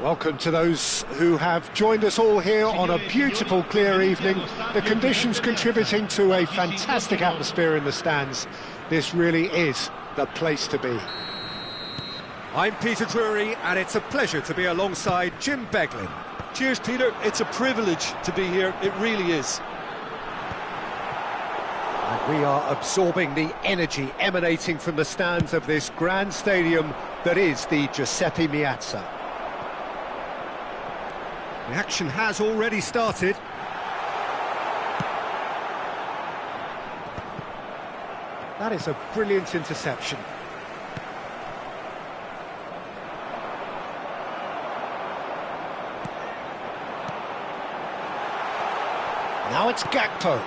Welcome to those who have joined us all here on a beautiful, clear evening. The conditions contributing to a fantastic atmosphere in the stands. This really is the place to be. I'm Peter Drury, and it's a pleasure to be alongside Jim Beglin. Cheers, Peter. It's a privilege to be here. It really is. And we are absorbing the energy emanating from the stands of this grand stadium that is the Giuseppe Meazza. The action has already started. That is a brilliant interception. Now it's Gakpo.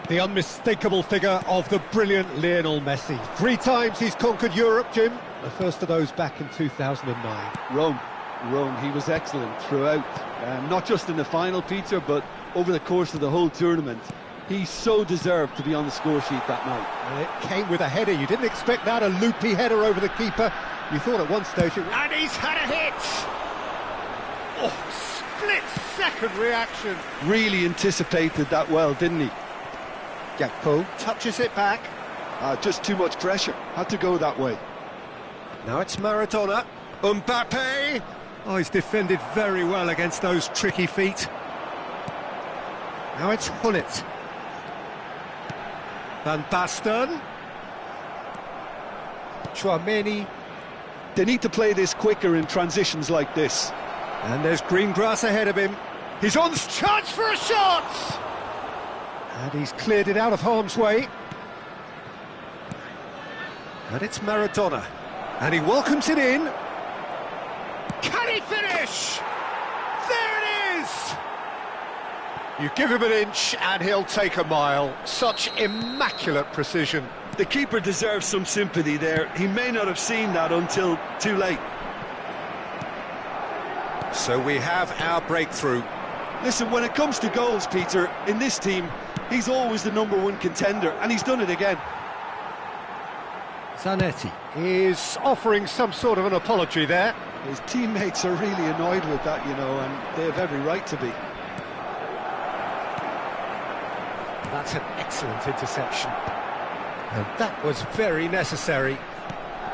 The unmistakable figure of the brilliant Lionel Messi. 3 times he's conquered Europe, Jim. The first of those back in 2009. Rome, he was excellent throughout. Not just in the final, Peter, but over the course of the whole tournament. He so deserved to be on the score sheet that night. And it came with a header. You didn't expect that, a loopy header over the keeper. You thought at one stage... And he's had a hit! Oh, split-second reaction. Really anticipated that well, didn't he? Gakpo touches it back. Just too much pressure. Had to go that way. Now it's Maradona. Mbappe! Oh, he's defended very well against those tricky feet. Now it's Hullet. Van Basten. Chouameni. They need to play this quicker in transitions like this. And there's green grass ahead of him. He's on chance for a shot! And he's cleared it out of harm's way. And it's Maradona. And he welcomes it in. Can he finish? There it is! You give him an inch and he'll take a mile. Such immaculate precision. The keeper deserves some sympathy there. He may not have seen that until too late. So we have our breakthrough. Listen, when it comes to goals, Peter, in this team, he's always the #1 contender, and he's done it again. Zanetti is offering some sort of an apology there. His teammates are really annoyed with that, you know, and they have every right to be. That's an excellent interception. And that was very necessary.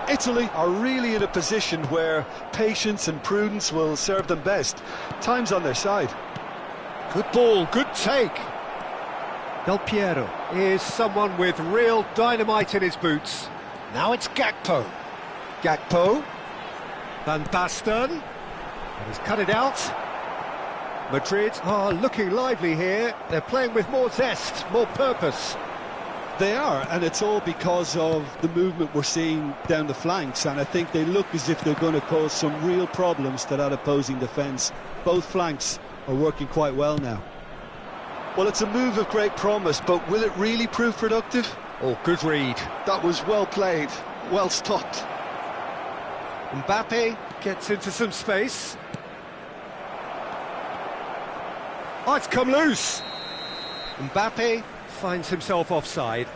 Italy are really in a position where patience and prudence will serve them best. Time's on their side. Good ball, good take. Del Piero is someone with real dynamite in his boots. Now it's Gakpo. Gakpo. Van Basten. And he's cut it out. Madrid are looking lively here. They're playing with more zest, more purpose. They are, and it's all because of the movement we're seeing down the flanks, and I think they look as if they're going to cause some real problems to that opposing defence. Both flanks are working quite well now. Well, it's a move of great promise, but will it really prove productive? Oh, good read. That was well played, well stopped. Mbappe gets into some space. Oh, it's come loose. Mbappe finds himself offside.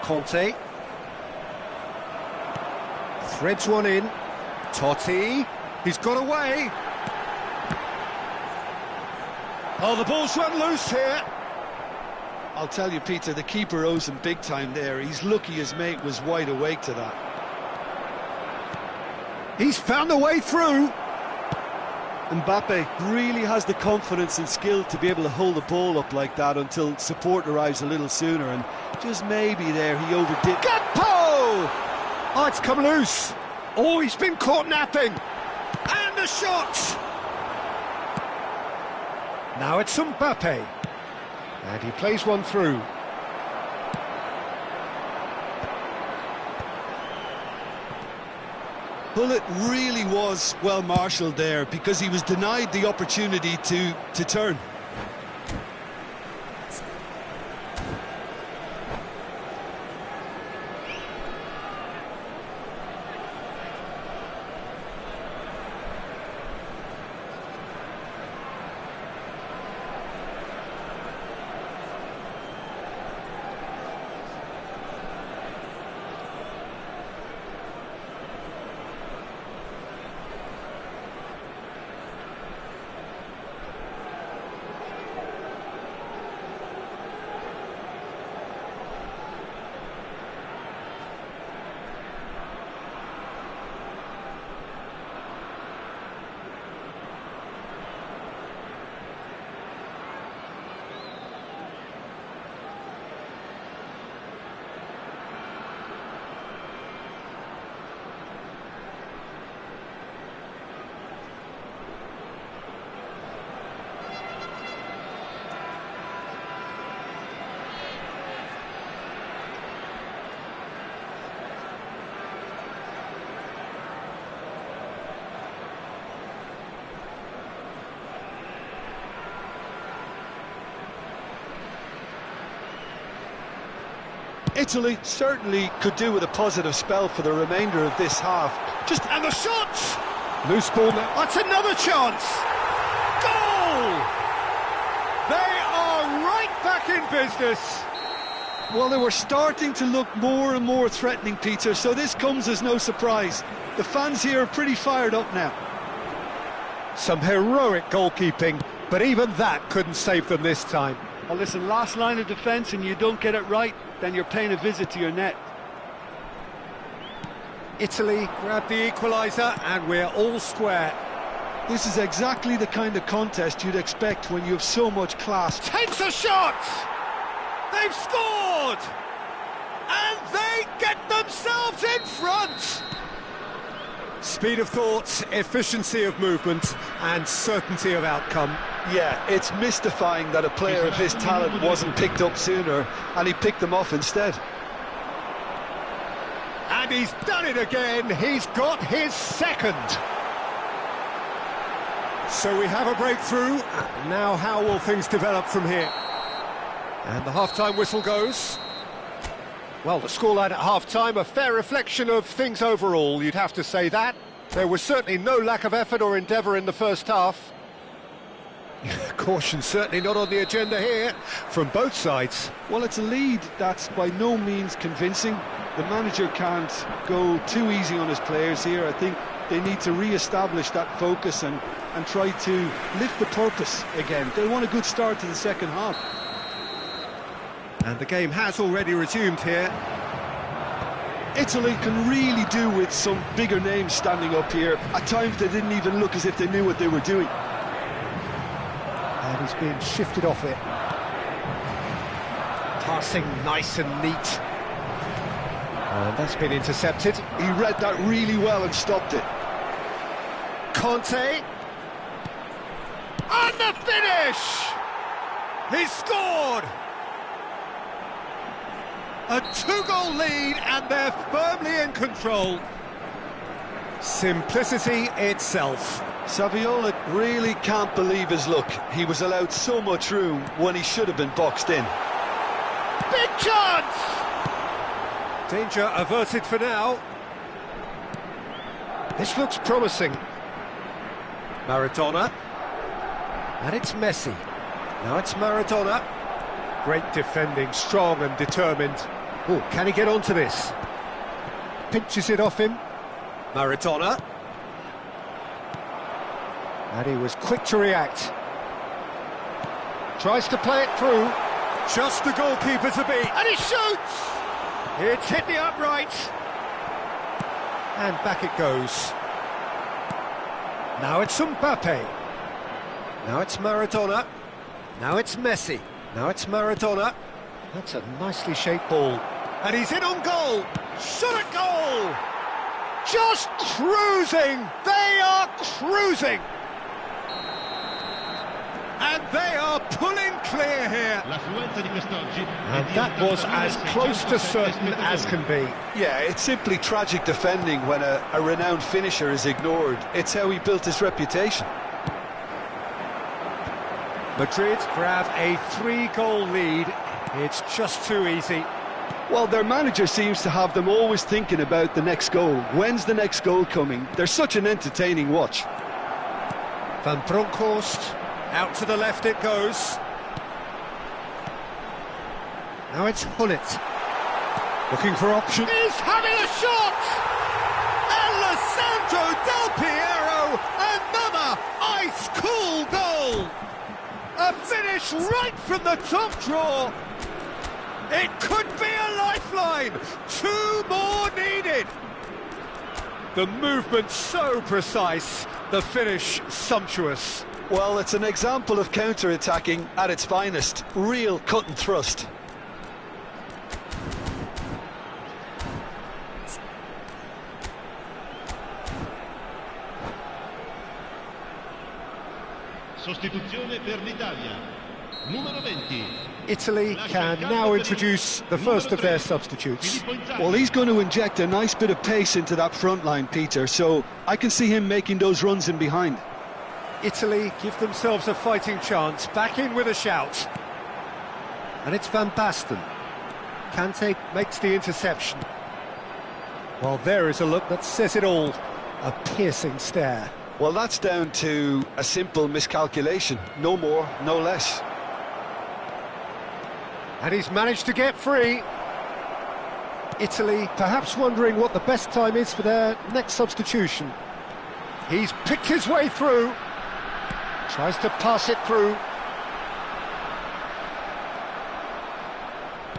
Conte threads one in. Totti, he's got away. Oh, the ball's run loose here. I'll tell you, Peter, the keeper owes him big time there. He's lucky his mate was wide awake to that. He's found a way through. Mbappe really has the confidence and skill to be able to hold the ball up like that until support arrives a little sooner, and just maybe there he overdid. Gakpo! Oh, it's come loose. Oh, he's been caught napping. And a shot! Now it's Mbappe. And he plays one through. Hullet really was well marshalled there because he was denied the opportunity to turn. Italy certainly could do with a positive spell for the remainder of this half. And the shot! Loose ball now. That's another chance! Goal! They are right back in business. Well, they were starting to look more and more threatening, Peter, so this comes as no surprise. The fans here are pretty fired up now. Some heroic goalkeeping, but even that couldn't save them this time. Well, listen, last line of defence and you don't get it right, then you're paying a visit to your net. Italy grab the equaliser and we're all square. This is exactly the kind of contest you'd expect when you have so much class. Takes a shot! They've scored! And they get themselves in front! Speed of thought, efficiency of movement and certainty of outcome. Yeah, it's mystifying that a player of his talent wasn't picked up sooner and he picked them off instead. And he's done it again, he's got his second. So we have a breakthrough. Now how will things develop from here? And the half-time whistle goes. Well, the scoreline at half-time, a fair reflection of things overall, you'd have to say that. There was certainly no lack of effort or endeavour in the first half. Caution certainly not on the agenda here, from both sides. Well, it's a lead that's by no means convincing. The manager can't go too easy on his players here. I think they need to re-establish that focus and try to lift the purpose again. They want a good start to the second half. And the game has already resumed here. Italy can really do with some bigger names standing up here. At times they didn't even look as if they knew what they were doing. And he's being shifted off it. Passing nice and neat. And that's been intercepted. He read that really well and stopped it. Conte. And the finish! He's scored! A two-goal lead and they're firmly in control. Simplicity itself. Saviola really can't believe his luck. He was allowed so much room when he should have been boxed in. Big chance! Danger averted for now. This looks promising. Maradona. And it's Messi. Now it's Maradona. Great defending, strong and determined. Oh, can he get onto this? Pinches it off him. Maradona. And he was quick to react. Tries to play it through. Just the goalkeeper to beat. And he shoots! It's hit the upright. And back it goes. Now it's Mbappe. Now it's Maradona. Now it's Messi. Now it's Maradona. That's a nicely shaped ball. And he's in on goal. Shot at goal. Just cruising. They are cruising. And they are pulling clear here. And that was as close to certain as can be. Yeah, it's simply tragic defending when a renowned finisher is ignored. It's how he built his reputation. Madrid grab a 3-goal lead. It's just too easy. Well, their manager seems to have them always thinking about the next goal. When's the next goal coming? They're such an entertaining watch. Van Bronckhorst, out to the left it goes. Now it's Hullet. Looking for option. He's having a shot! Alessandro Del Piero, another ice-cool goal! A finish right from the top draw. It could be a lifeline. 2 more needed. The movement so precise, the finish sumptuous. Well, it's an example of counter-attacking at its finest. Real cut and thrust. Sostituzione per l'Italia. Numero 20. Italy can now introduce the first of their substitutes. Well, he's going to inject a nice bit of pace into that front line, Peter, so I can see him making those runs in behind. Italy give themselves a fighting chance, back in with a shout. And it's Van Basten. Kante makes the interception. Well, there is a look that says it all. A piercing stare. Well, that's down to a simple miscalculation. No more, no less. And he's managed to get free. Italy perhaps wondering what the best time is for their next substitution. He's picked his way through. Tries to pass it through.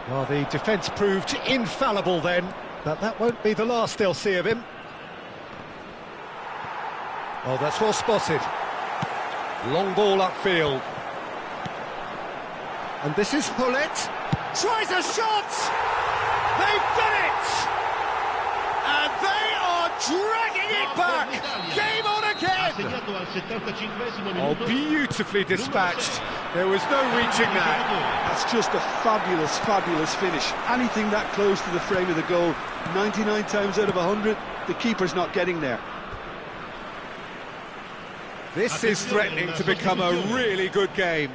Well, the defence proved infallible then, but that won't be the last they'll see of him. Oh, that's well spotted. Long ball upfield. And this is Hullet. Tries a shot! They've done it! And they are dragging it back! Game on again! Oh, beautifully dispatched. There was no reaching that. That's just a fabulous, fabulous finish. Anything that close to the frame of the goal, 99 times out of 100, the keeper's not getting there. This is threatening to become a really good game.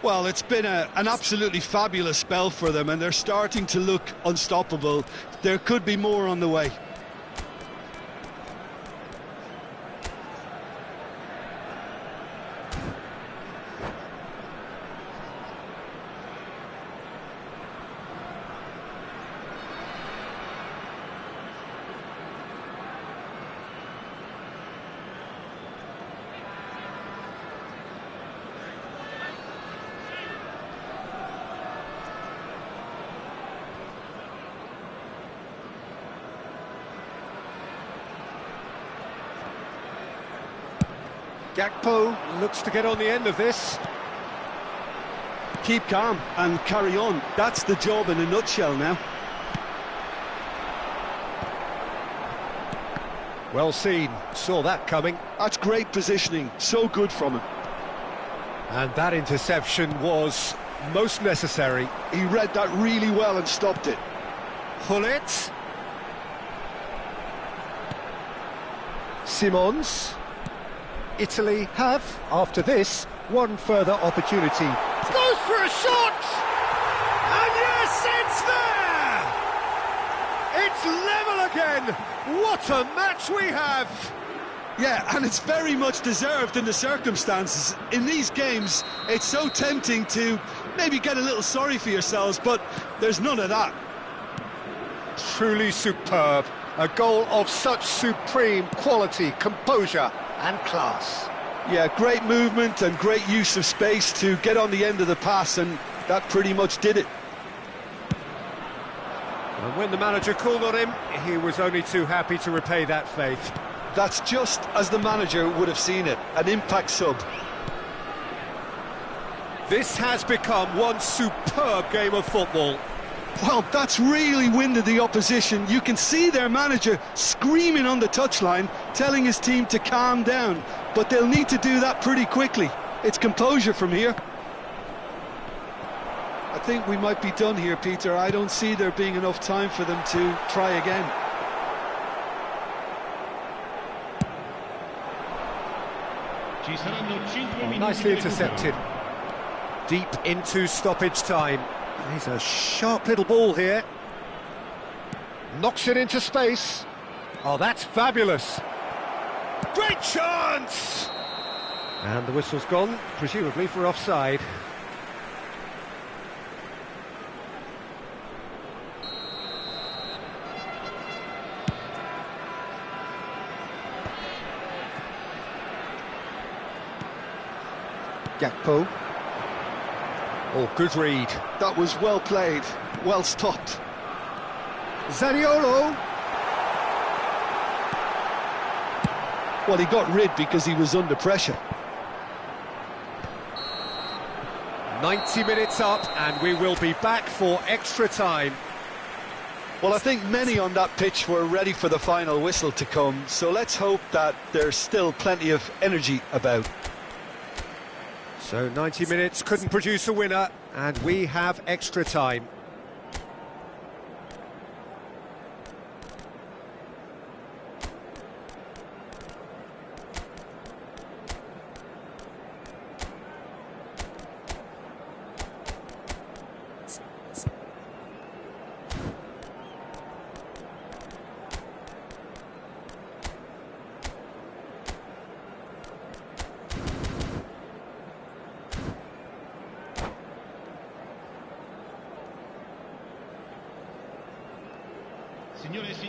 Well, it's been an absolutely fabulous spell for them, and they're starting to look unstoppable. There could be more on the way. Gakpo looks to get on the end of this. Keep calm and carry on. That's the job in a nutshell now. Well seen, saw that coming. That's great positioning, so good from him. And that interception was most necessary. He read that really well and stopped it. Hullet. Simons. Italy have, after this, one further opportunity. Goes for a shot! And yes, it's there! It's level again! What a match we have! Yeah, and it's very much deserved in the circumstances. In these games, it's so tempting to maybe get a little sorry for yourselves, but there's none of that. Truly superb. A goal of such supreme quality, composure and class. Yeah, great movement and great use of space to get on the end of the pass, and that pretty much did it. And when the manager called on him, he was only too happy to repay that faith. That's just as the manager would have seen it, an impact sub. This has become one superb game of football. Well, that's really winded the opposition. You can see their manager screaming on the touchline, telling his team to calm down. But they'll need to do that pretty quickly. It's composure from here. I think we might be done here, Peter. I don't see there being enough time for them to try again. Oh, nicely intercepted. Deep into stoppage time. He's a sharp little ball here. Knocks it into space. Oh, that's fabulous. Great chance! And the whistle's gone, presumably for offside. Gakpo. Oh, good read. That was well played, well stopped. Zaniolo. Well, he got rid because he was under pressure. 90 minutes up, and we will be back for extra time. Well, I think many on that pitch were ready for the final whistle to come, so let's hope that there's still plenty of energy about. So 90 minutes couldn't produce a winner, and we have extra time.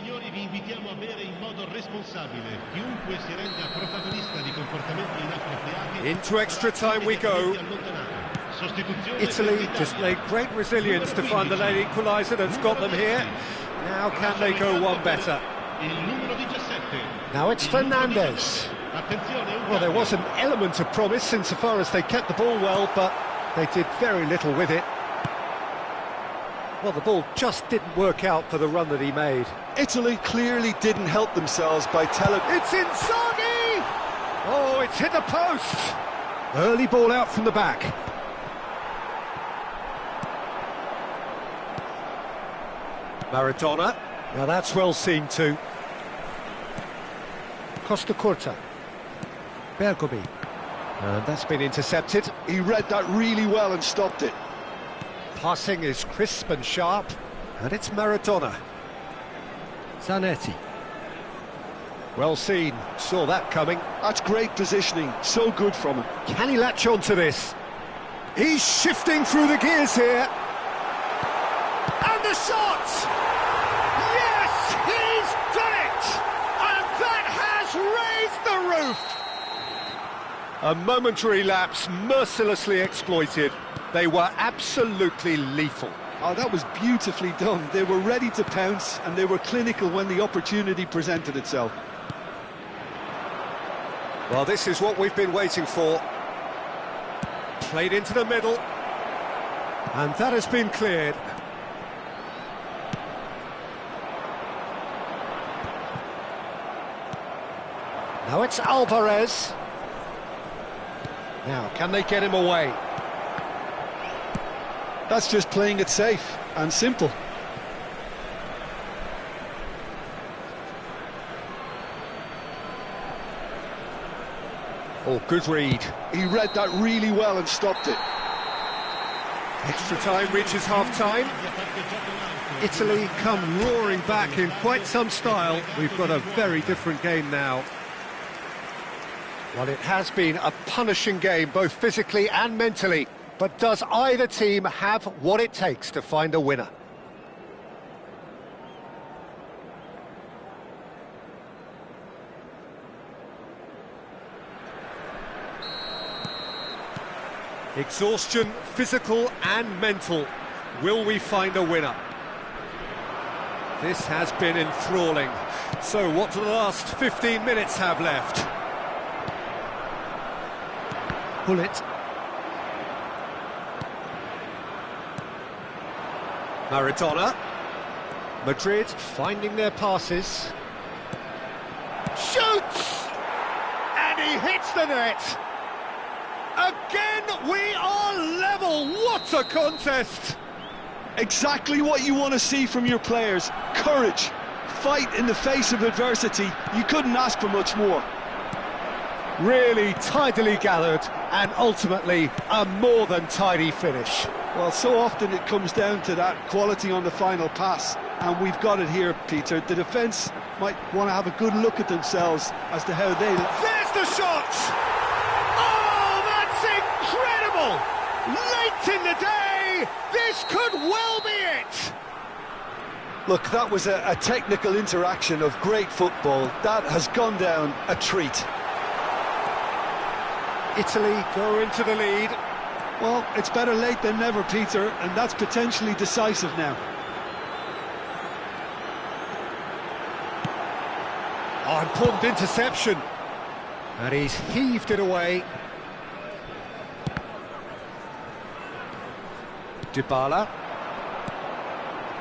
signori, vi invitiamo a bere in modo responsabile. Chiunque si renda protagonista di comportamenti inappropriati. Into extra time we go. Italy displayed great resilience to find the late equaliser that's got them here. Now can they go one better? Now it's Fernandez. Well, there was an element of promise insofar as they kept the ball well, but they did very little with it. Well, the ball just didn't work out for the run that he made. Italy clearly didn't help themselves by telling... It's Inzaghi! Oh, it's hit the post! Early ball out from the back. Maradona. Now that's well seen too. Costa Curta. Bergomi. And that's been intercepted. He read that really well and stopped it. Passing is crisp and sharp. And it's Maradona. Zanetti. Well seen. Saw that coming. That's great positioning. So good from him. Can he latch on to this? He's shifting through the gears here. And the shot! Yes, he's done it! And that has raised the roof! A momentary lapse mercilessly exploited. They were absolutely lethal. Oh, that was beautifully done. They were ready to pounce and they were clinical when the opportunity presented itself. Well, this is what we've been waiting for. Played into the middle. And that has been cleared. Now it's Alvarez. Now, can they get him away? That's just playing it safe and simple. Oh, good read. He read that really well and stopped it. Extra time reaches half-time. Italy come roaring back in quite some style. We've got a very different game now. Well, it has been a punishing game, both physically and mentally. But does either team have what it takes to find a winner? Exhaustion, physical and mental. Will we find a winner? This has been enthralling. So what do the last 15 minutes have left? Bullet. Maradona. Madrid finding their passes. Shoots! And he hits the net! Again, we are level! What a contest! Exactly what you want to see from your players. Courage. Fight in the face of adversity. You couldn't ask for much more. Really tidily gathered, and ultimately a more than tidy finish. Well, so often it comes down to that quality on the final pass, and we've got it here, Peter. The defence might want to have a good look at themselves as to how they... There's the shot! Oh, that's incredible! Late in the day, this could well be it! Look, that was a technical interaction of great football. That has gone down a treat. Italy go into the lead. Well, it's better late than never, Peter, and that's potentially decisive now. Oh, important interception. And he's heaved it away. Dybala.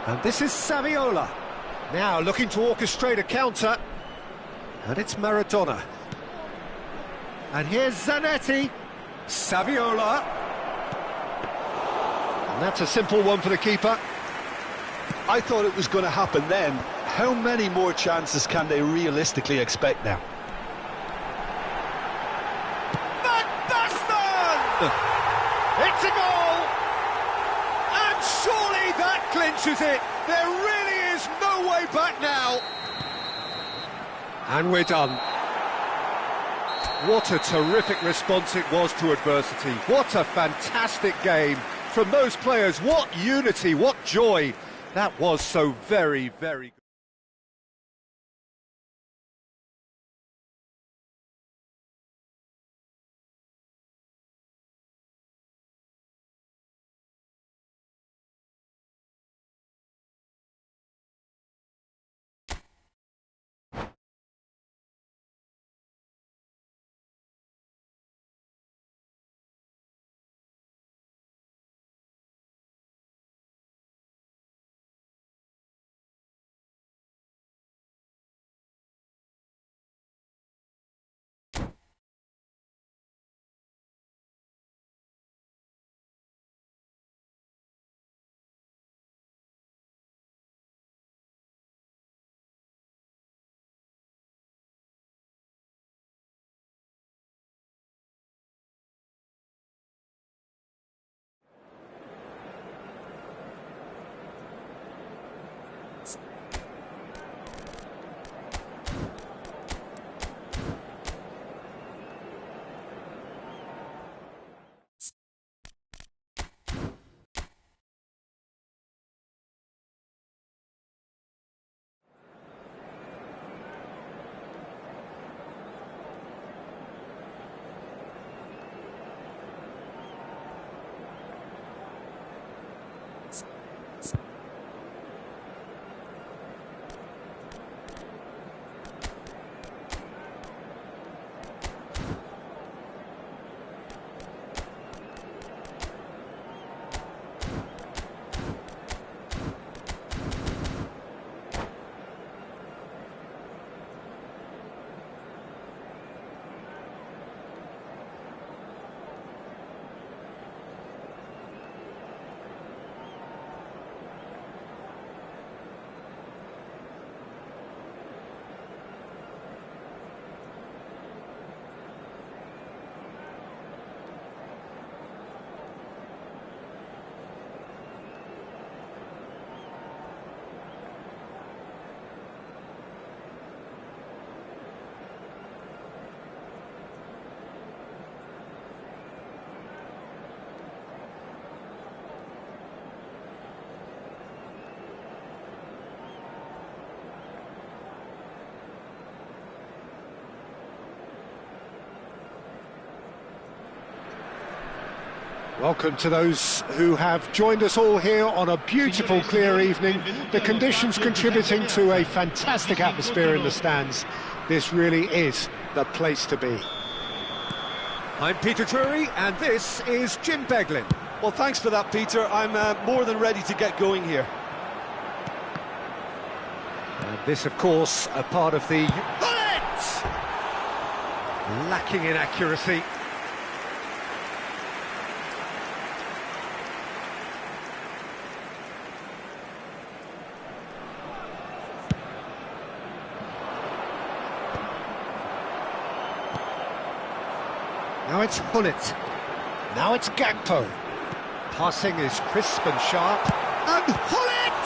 And this is Saviola. Now looking to orchestrate a counter. And it's Maradona. And here's Zanetti. Saviola. And that's a simple one for the keeper. I thought it was going to happen then. How many more chances can they realistically expect now? Van Basten! It's a goal! And surely that clinches it. There really is no way back now. And we're done. What a terrific response it was to adversity. What a fantastic game from those players. What unity, what joy. That was so very, very good. Welcome to those who have joined us all here on a beautiful, clear evening. The conditions contributing to a fantastic atmosphere in the stands. This really is the place to be. I'm Peter Drury, and this is Jim Beglin. Well, thanks for that, Peter. I'm more than ready to get going here. And this, of course, a part of the... Bullet! Lacking in accuracy. Now it's Hullet. Now it's Gakpo. Passing is crisp and sharp. And Hullet!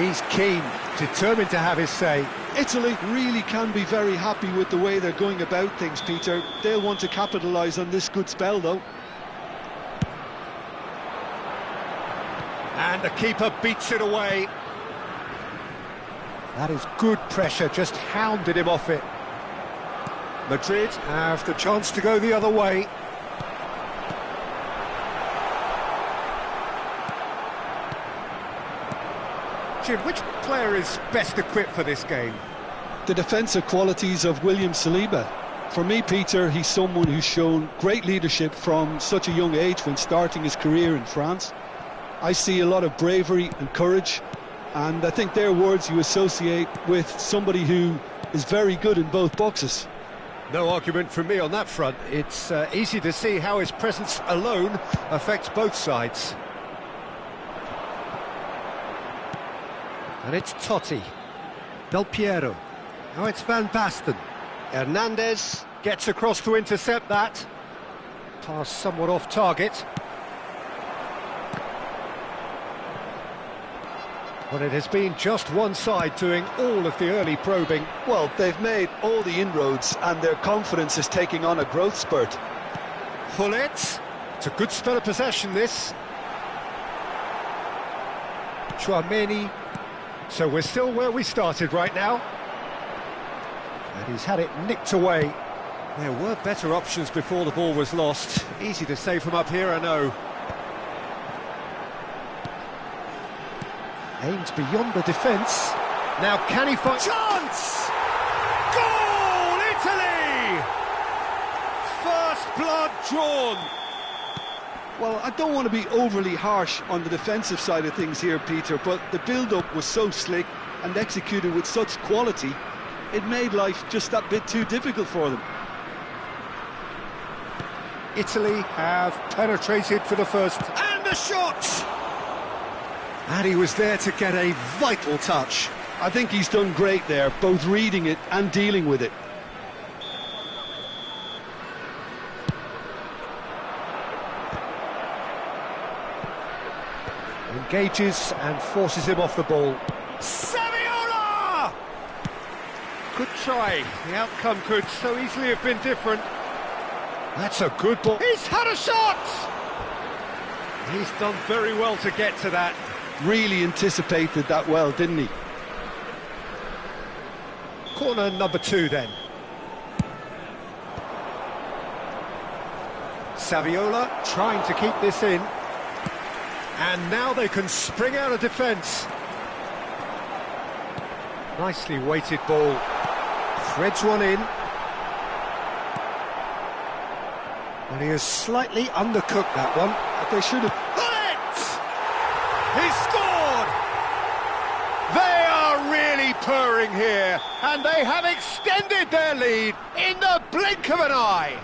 He's keen, determined to have his say. Italy really can be very happy with the way they're going about things, Peter. They'll want to capitalise on this good spell, though. And the keeper beats it away. That is good pressure, just hounded him off it. Madrid have the chance to go the other way. Jim, which player is best equipped for this game? The defensive qualities of William Saliba. For me, Peter, he's someone who's shown great leadership from such a young age when starting his career in France. I see a lot of bravery and courage, and I think they're words you associate with somebody who is very good in both boxes. No argument from me on that front. It's easy to see how his presence alone affects both sides. And it's Totti. Del Piero. Now it's Van Basten. Hernandez gets across to intercept that. Pass somewhat off target. Well, it has been just one side doing all of the early probing. Well, they've made all the inroads and their confidence is taking on a growth spurt. Hullet. It's a good spell of possession, this. Chouameni. So we're still where we started right now. And he's had it nicked away. There were better options before the ball was lost. Easy to say from up here, I know. Aimed beyond the defence. Now can he find... Chance! Goal, Italy! First blood drawn. Well, I don't want to be overly harsh on the defensive side of things here, Peter, but the build-up was so slick and executed with such quality, it made life just that bit too difficult for them. Italy have penetrated for the first... And the shot! And he was there to get a vital touch. I think he's done great there, both reading it and dealing with it. Engages and forces him off the ball. Saviola! Good try. The outcome could so easily have been different. That's a good ball. He's had a shot! He's done very well to get to that. Really anticipated that well, didn't he? Corner number 2 then. Saviola trying to keep this in. And now they can spring out of defence. Nicely weighted ball. Threads one in. And he has slightly undercooked that one. They should have... He scored! They are really purring here, and they have extended their lead in the blink of an eye.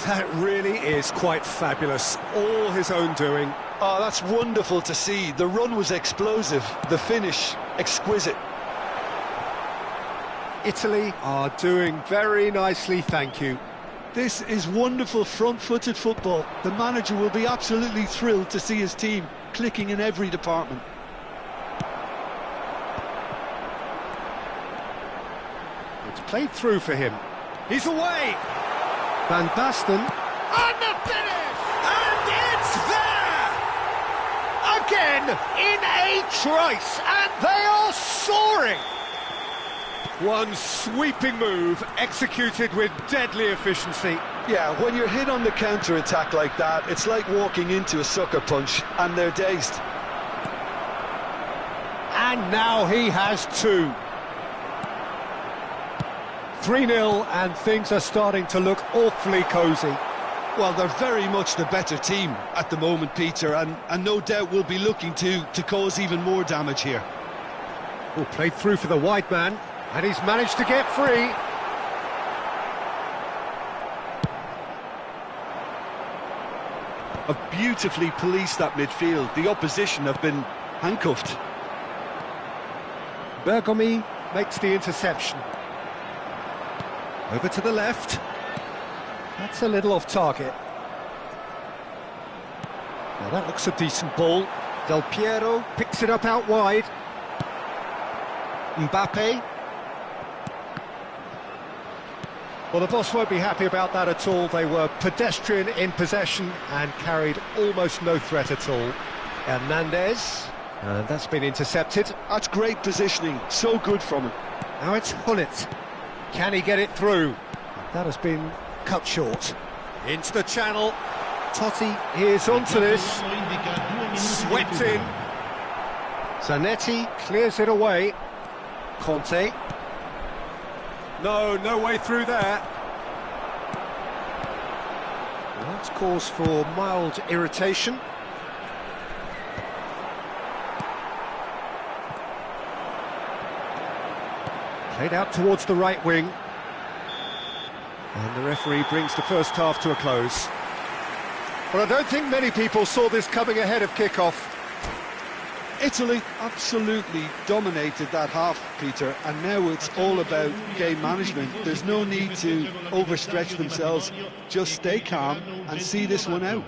That really is quite fabulous, all his own doing. Oh, that's wonderful to see. The run was explosive, the finish exquisite. Italy are doing very nicely, thank you. This is wonderful front-footed football. The manager will be absolutely thrilled to see his team clicking in every department. It's played through for him. He's away! Van Basten. And the finish! And it's there! Again, in a trice, and they are soaring! One sweeping move, executed with deadly efficiency. Yeah, when you're hit on the counter-attack like that, it's like walking into a sucker punch, and they're dazed. And now he has two. 3-0, and things are starting to look awfully cosy. Well, they're very much the better team at the moment, Peter, and no doubt will be looking to cause even more damage here. Oh, played through for the wide man, and he's managed to get free. Have beautifully policed that midfield. The opposition have been handcuffed. Bergomi makes the interception. Over to the left. That's a little off target. Now that looks a decent ball. Del Piero picks it up out wide. Mbappe. Well, the boss won't be happy about that at all. They were pedestrian in possession and carried almost no threat at all. Hernandez, and that's been intercepted. That's great positioning, so good from him. Now it's Hullet. Can he get it through? That has been cut short. Into the channel. Totti is onto this. Swept in. Zanetti clears it away. Conte. No way through there. Well, that's cause for mild irritation. Played out towards the right wing. And the referee brings the first half to a close. But I don't think many people saw this coming ahead of kick-off. Italy absolutely dominated that half, Peter, and now it's all about game management. There's no need to overstretch themselves. Just stay calm and see this one out.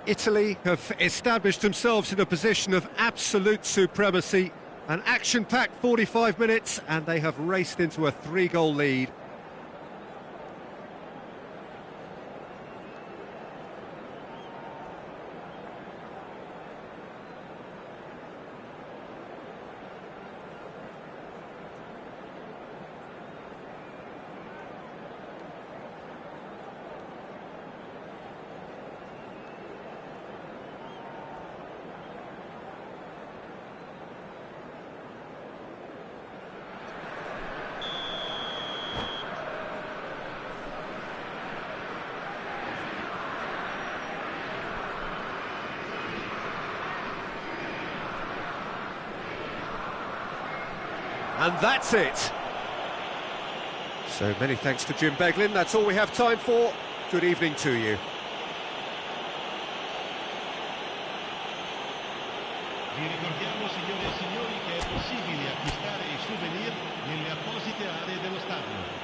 Italy have established themselves in a position of absolute supremacy. An action-packed 45 minutes, and they have raced into a 3-goal lead. And that's it. So many thanks to Jim Beglin. That's all we have time for. Good evening to you. Vi ricordiamo, signore e signori, che è possibile acquistare i souvenir nelle apposite aree dello stadio.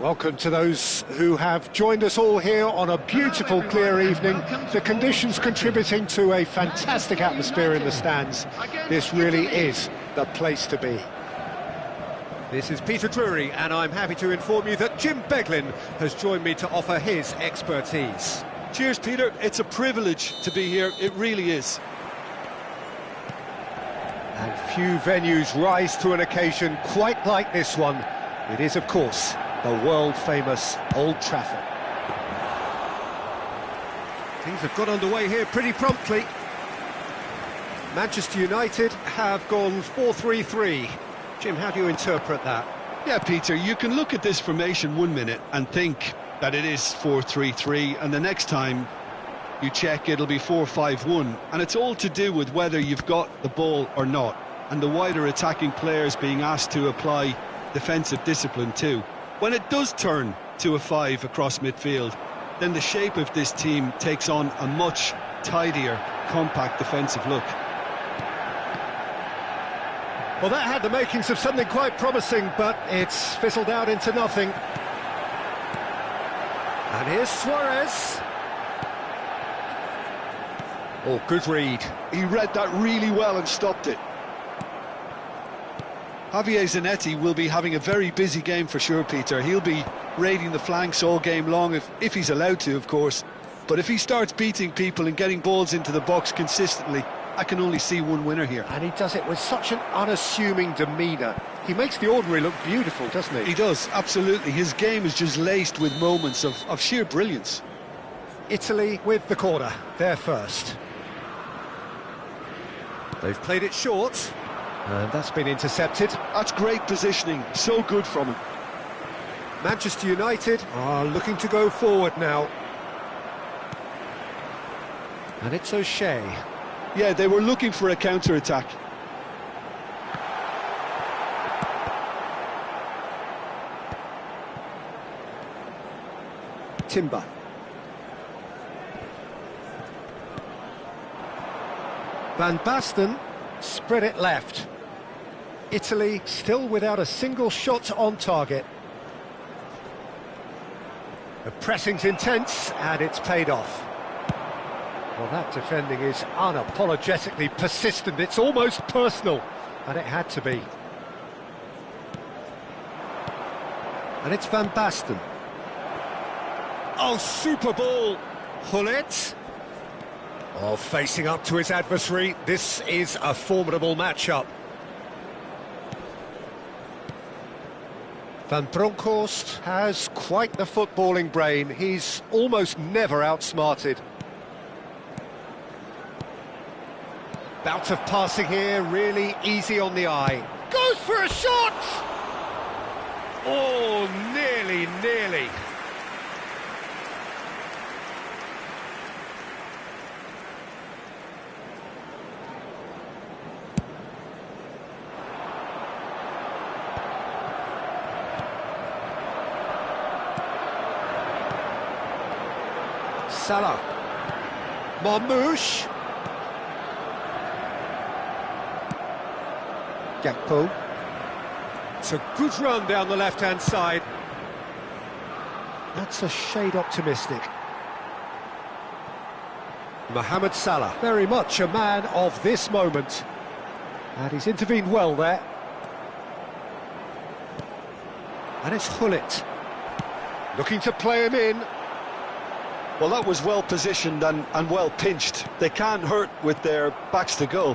Welcome to those who have joined us all here on a beautiful, clear evening. The conditions contributing to a fantastic atmosphere in the stands. This really is the place to be. This is Peter Drury, and I'm happy to inform you that Jim Beglin has joined me to offer his expertise. Cheers, Peter. It's a privilege to be here. It really is. And few venues rise to an occasion quite like this one. It is, of course, the world-famous Old Trafford. Things have got underway here pretty promptly. Manchester United have gone 4-3-3. Jim, how do you interpret that? Yeah, Peter, you can look at this formation 1 minute and think that it is 4-3-3, and the next time you check it'll be 4-5-1, and it's all to do with whether you've got the ball or not, and the wider attacking players being asked to apply defensive discipline too. When it does turn to a 5 across midfield, then the shape of this team takes on a much tidier, compact defensive look. Well, that had the makings of something quite promising, but it's fizzled out into nothing. And here's Suarez. Oh, good read. He read that really well and stopped it. Javier Zanetti will be having a very busy game for sure, Peter. He'll be raiding the flanks all game long, if he's allowed to, of course. But if he starts beating people and getting balls into the box consistently, I can only see one winner here. And he does it with such an unassuming demeanour. He makes the ordinary look beautiful, doesn't he? He does, absolutely. His game is just laced with moments of sheer brilliance. Italy with the corner, they're first. They've played it short. And that's been intercepted. That's great positioning, so good from him. Manchester United are looking to go forward now. And it's O'Shea. Yeah, they were looking for a counter-attack. Timber. Van Basten spread it left. Italy still without a single shot on target. The pressing's intense and it's paid off. Well, that defending is unapologetically persistent. It's almost personal, and it had to be. And it's Van Basten. Oh, super ball. Hullet. Oh, facing up to his adversary, this is a formidable matchup. Van Bronckhorst has quite the footballing brain. He's almost never outsmarted. Bout of passing here, really easy on the eye. Goes for a shot! Oh, nearly. Salah. Marmoush. Gakpo. It's a good run down the left-hand side. That's a shade optimistic. Mohamed Salah, very much a man of this moment. And he's intervened well there. And it's Hullet. Looking to play him in. Well, that was well positioned and well pinched. They can't hurt with their backs to goal.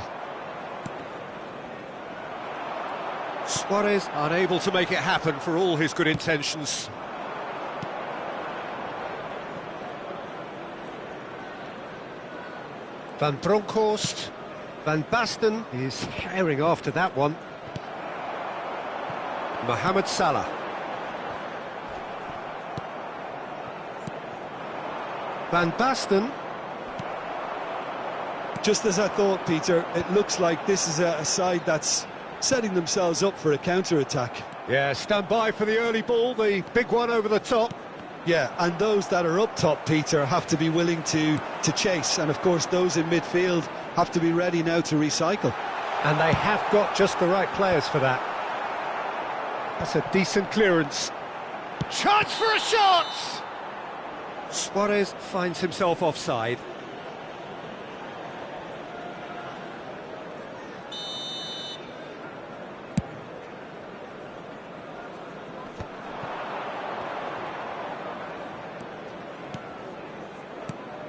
Suarez unable to make it happen for all his good intentions. Van Bronckhorst. Van Basten is herring after that one. Mohamed Salah. Van Basten. Just as I thought, Peter, it looks like this is a side that's setting themselves up for a counter-attack. Yeah, stand by for the early ball, the big one over the top. Yeah, and those that are up top, Peter, have to be willing to chase. And, of course, those in midfield have to be ready now to recycle. And they have got just the right players for that. That's a decent clearance. Chance for a shot! Suarez finds himself offside.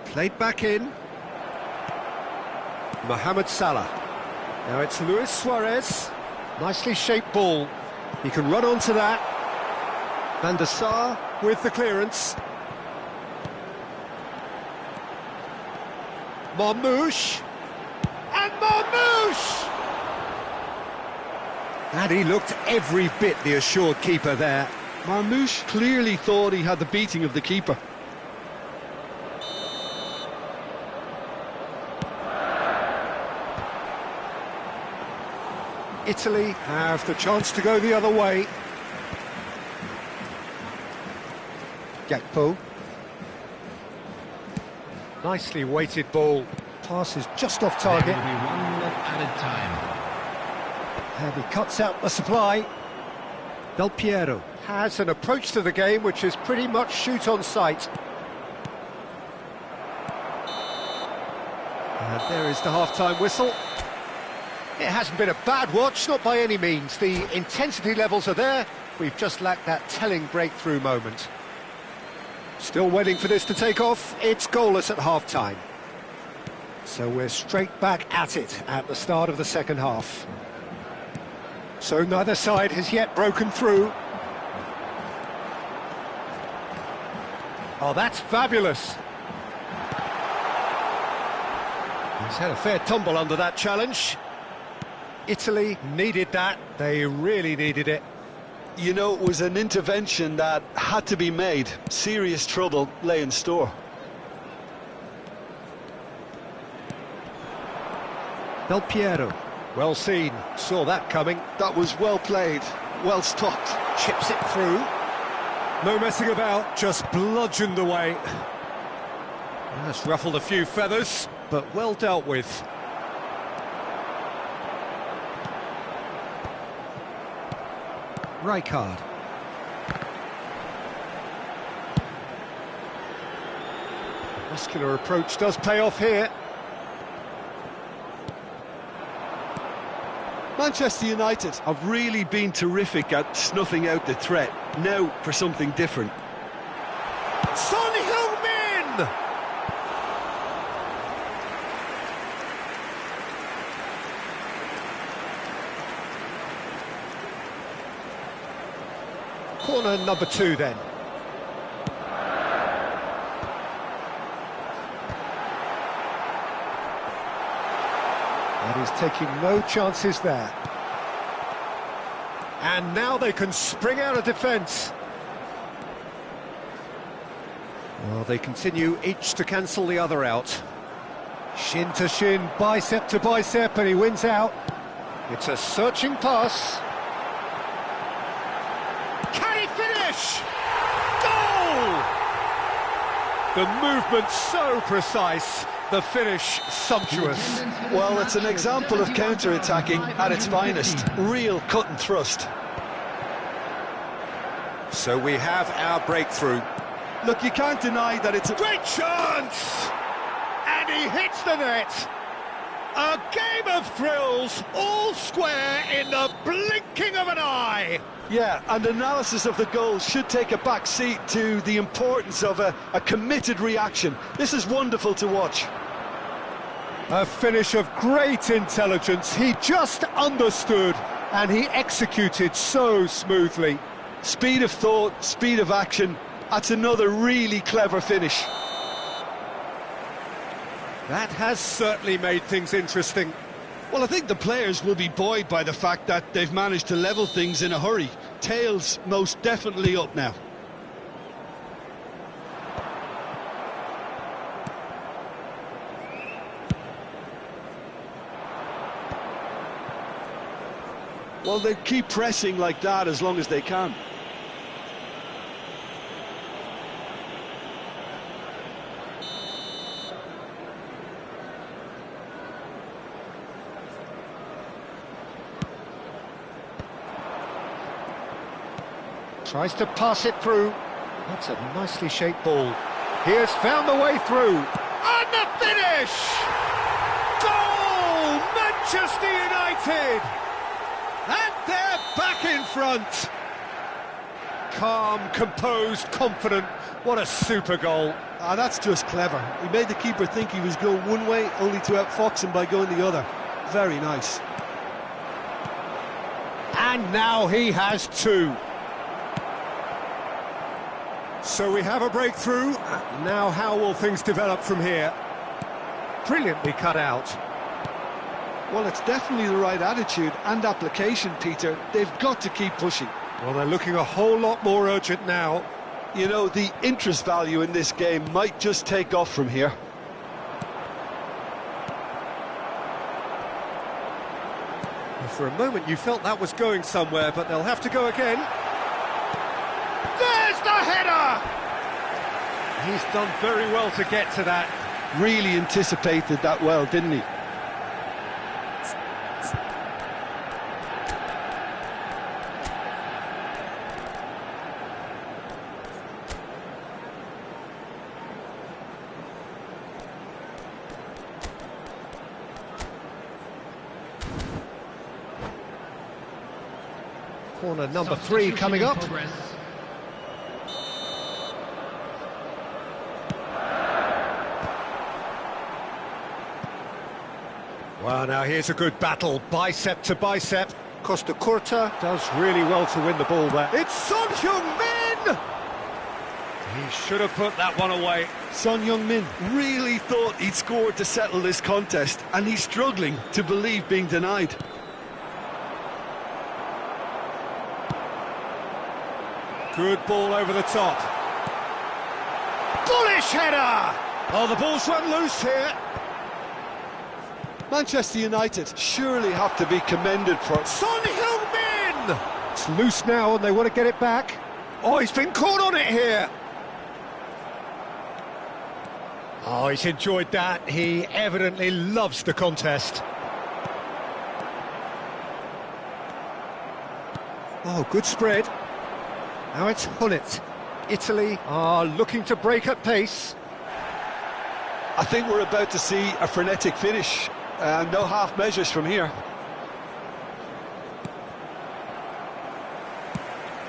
Played back in. Mohamed Salah. Now it's Luis Suarez. Nicely shaped ball. He can run onto that. Van der Sar with the clearance. Marmoush. And Marmoush! And he looked every bit the assured keeper there. Marmoush clearly thought he had the beating of the keeper. Italy have the chance to go the other way. Gakpo. Nicely weighted ball. Pass is just off target. There will be 1 minute added time. And he cuts out the supply. Del Piero has an approach to the game which is pretty much shoot on sight. And there is the half-time whistle. It hasn't been a bad watch, not by any means. The intensity levels are there. We've just lacked that telling breakthrough moment. Still waiting for this to take off. It's goalless at half-time. So we're straight back at it at the start of the second half. So neither side has yet broken through. Oh, that's fabulous. He's had a fair tumble under that challenge. Italy needed that. They really needed it. You know, it was an intervention that had to be made. Serious trouble lay in store. Del Piero. Well seen. Saw that coming. That was well played, well stopped. Chips it through. No messing about, just bludgeoned away. That's ruffled a few feathers, but well dealt with. Rijkaard. Muscular approach does pay off here. Manchester United have really been terrific at snuffing out the threat. Now for something different. Son Heung-min! Corner number 2 then. And he's taking no chances there. And now they can spring out of defence. Well, they continue each to cancel the other out. Shin to shin, bicep to bicep, and he wins out. It's a searching pass. Can he finish? Goal! The movement so precise, the finish sumptuous. Well, it's an example of counter-attacking at its finest. Real cut and thrust. So we have our breakthrough. Look, you can't deny that it's a Great chance! And he hits the net. A game of thrills, all square in the blinking of an eye. Yeah, and analysis of the goal should take a back seat to the importance of a committed reaction. This is wonderful to watch. A finish of great intelligence. He just understood and he executed so smoothly. Speed of thought, speed of action. That's another really clever finish. That has certainly made things interesting. Well, I think the players will be buoyed by the fact that they've managed to level things in a hurry. Tails most definitely up now. Well, they keep pressing like that as long as they can. Tries to pass it through. That's a nicely shaped ball. He has found the way through. And the finish! Goal! Manchester United! And they're back in front. Calm, composed, confident. What a super goal. Ah, that's just clever. He made the keeper think he was going one way, only to outfox him by going the other. Very nice. And now he has 2. So we have a breakthrough. Now how will things develop from here? Brilliantly cut out. Well, it's definitely the right attitude and application, Peter. They've got to keep pushing. Well, they're looking a whole lot more urgent now. You know, the interest value in this game might just take off from here. Well, for a moment you felt that was going somewhere, but they'll have to go again. There's the header! He's done very well to get to that. Really anticipated that well, didn't he? Corner number 3 coming up. Well, now here's a good battle, bicep to bicep. Costa Curta does really well to win the ball there. It's Son Heung-min! He should have put that one away. Son Heung-min really thought he'd scored to settle this contest, and he's struggling to believe being denied. Good ball over the top. Bullish header! Oh, the ball's run loose here. Manchester United surely have to be commended for it. Son Heung-min! It's loose now and they want to get it back. Oh, he's been caught on it here. Oh, he's enjoyed that. He evidently loves the contest. Oh, good spread. Now it's Hullet. Italy are looking to break at pace. I think we're about to see a frenetic finish. No half measures from here.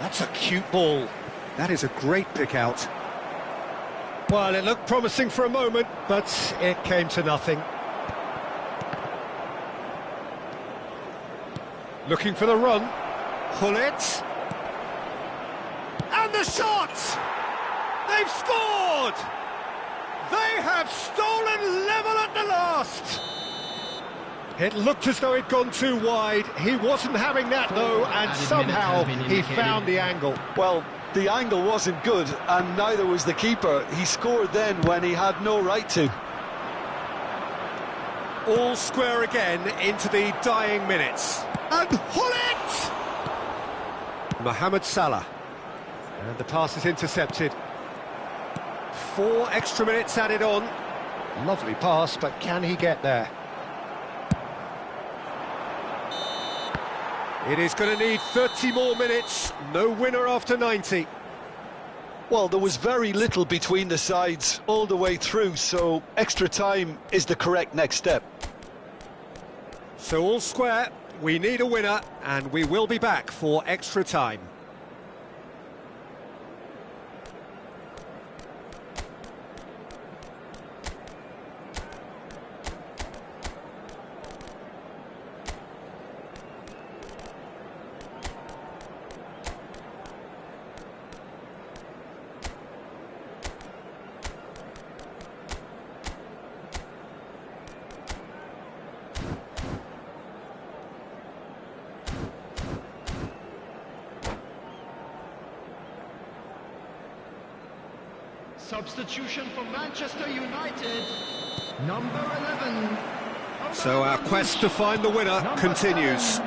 That's a cute ball. That is a great pick out. Well, it looked promising for a moment, but it came to nothing. Looking for the run. Hullet. And the shot! They've scored! They have stolen level at the last! It looked as though it'd gone too wide. He wasn't having that, though, and somehow he found the angle. Well, the angle wasn't good, and neither was the keeper. He scored then when he had no right to. All square again into the dying minutes. And Hullet! Mohamed Salah. And the pass is intercepted. 4 extra minutes added on. Lovely pass, but can he get there? It is going to need 30 more minutes. No winner after 90. Well, there was very little between the sides all the way through, so extra time is the correct next step. So all square, we need a winner, and we will be back for extra time. Substitution for Manchester United, number 11. So our quest to find the winner continues.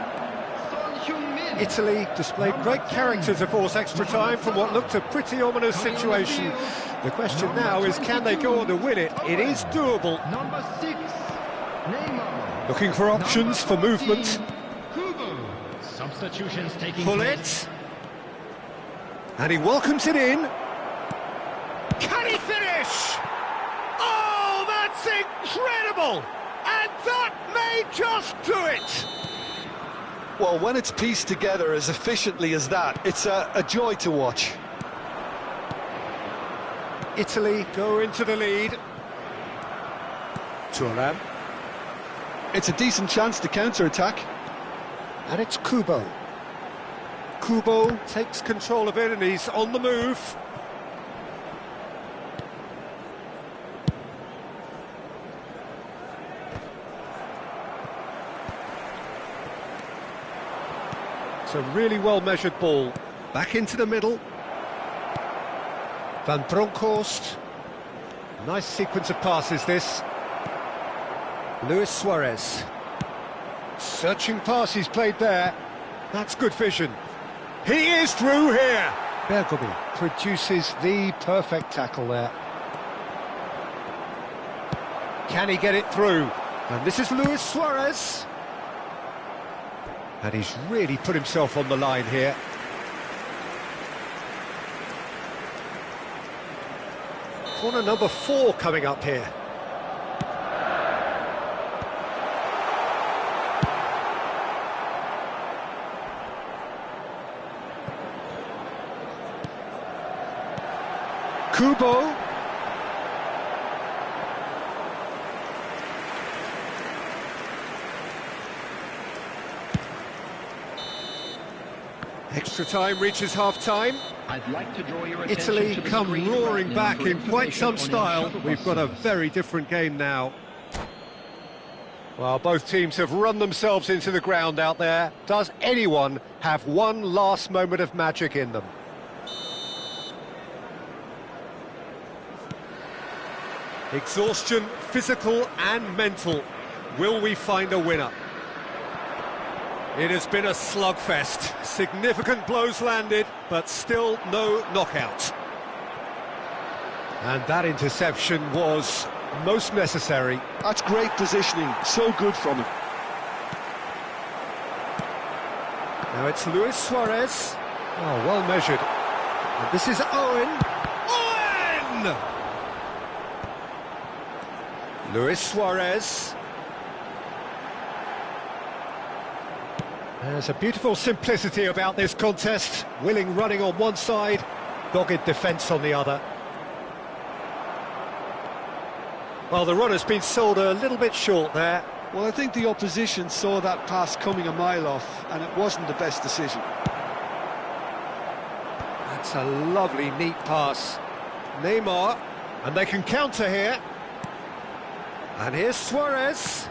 Italy displayed great character to force extra time from what looked a pretty ominous situation. The question now is, can they go on to win it? It is doable. Number 6, Neymar. Looking for options for movement. Substitutions taking Hullet. And he welcomes it in. Can he finish? Oh, that's incredible! And that may just do it! Well, when it's pieced together as efficiently as that, it's a joy to watch. Italy go into the lead. Thuram. It's a decent chance to counter-attack. And it's Kubo. Kubo takes control of it and he's on the move. It's a really well-measured ball. Back into the middle. Van Bronckhorst. Nice sequence of passes, this. Luis Suarez. Searching pass he's played there. That's good vision. He is through here. Bergomi produces the perfect tackle there. Can he get it through? And this is Luis Suarez. And he's really put himself on the line here. Corner number 4 coming up here. Kubo. Extra time reaches half-time. I'd like to draw your Italy attention to the come screen roaring right back now for in quite some information on style. your shuttle We've got a service. very different game now. Well, both teams have run themselves into the ground out there. Does anyone have one last moment of magic in them? Exhaustion, physical and mental. Will we find a winner? It has been a slugfest. Significant blows landed, but still no knockout. And that interception was most necessary. That's great positioning, so good from him. Now it's Luis Suarez. Oh, well measured. And this is Owen. Owen! Luis Suarez. There's a beautiful simplicity about this contest. Willing running on one side, dogged defence on the other. Well, the run has been sold a little bit short there. Well, I think the opposition saw that pass coming a mile off, and it wasn't the best decision. That's a lovely, neat pass. Neymar, and they can counter here. And here's Suarez.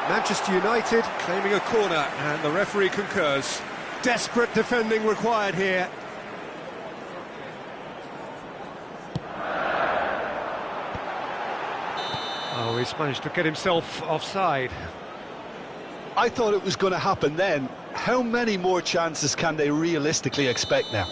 Manchester United claiming a corner, and the referee concurs. Desperate defending required here. Oh, he's managed to get himself offside. I thought it was going to happen then. How many more chances can they realistically expect now?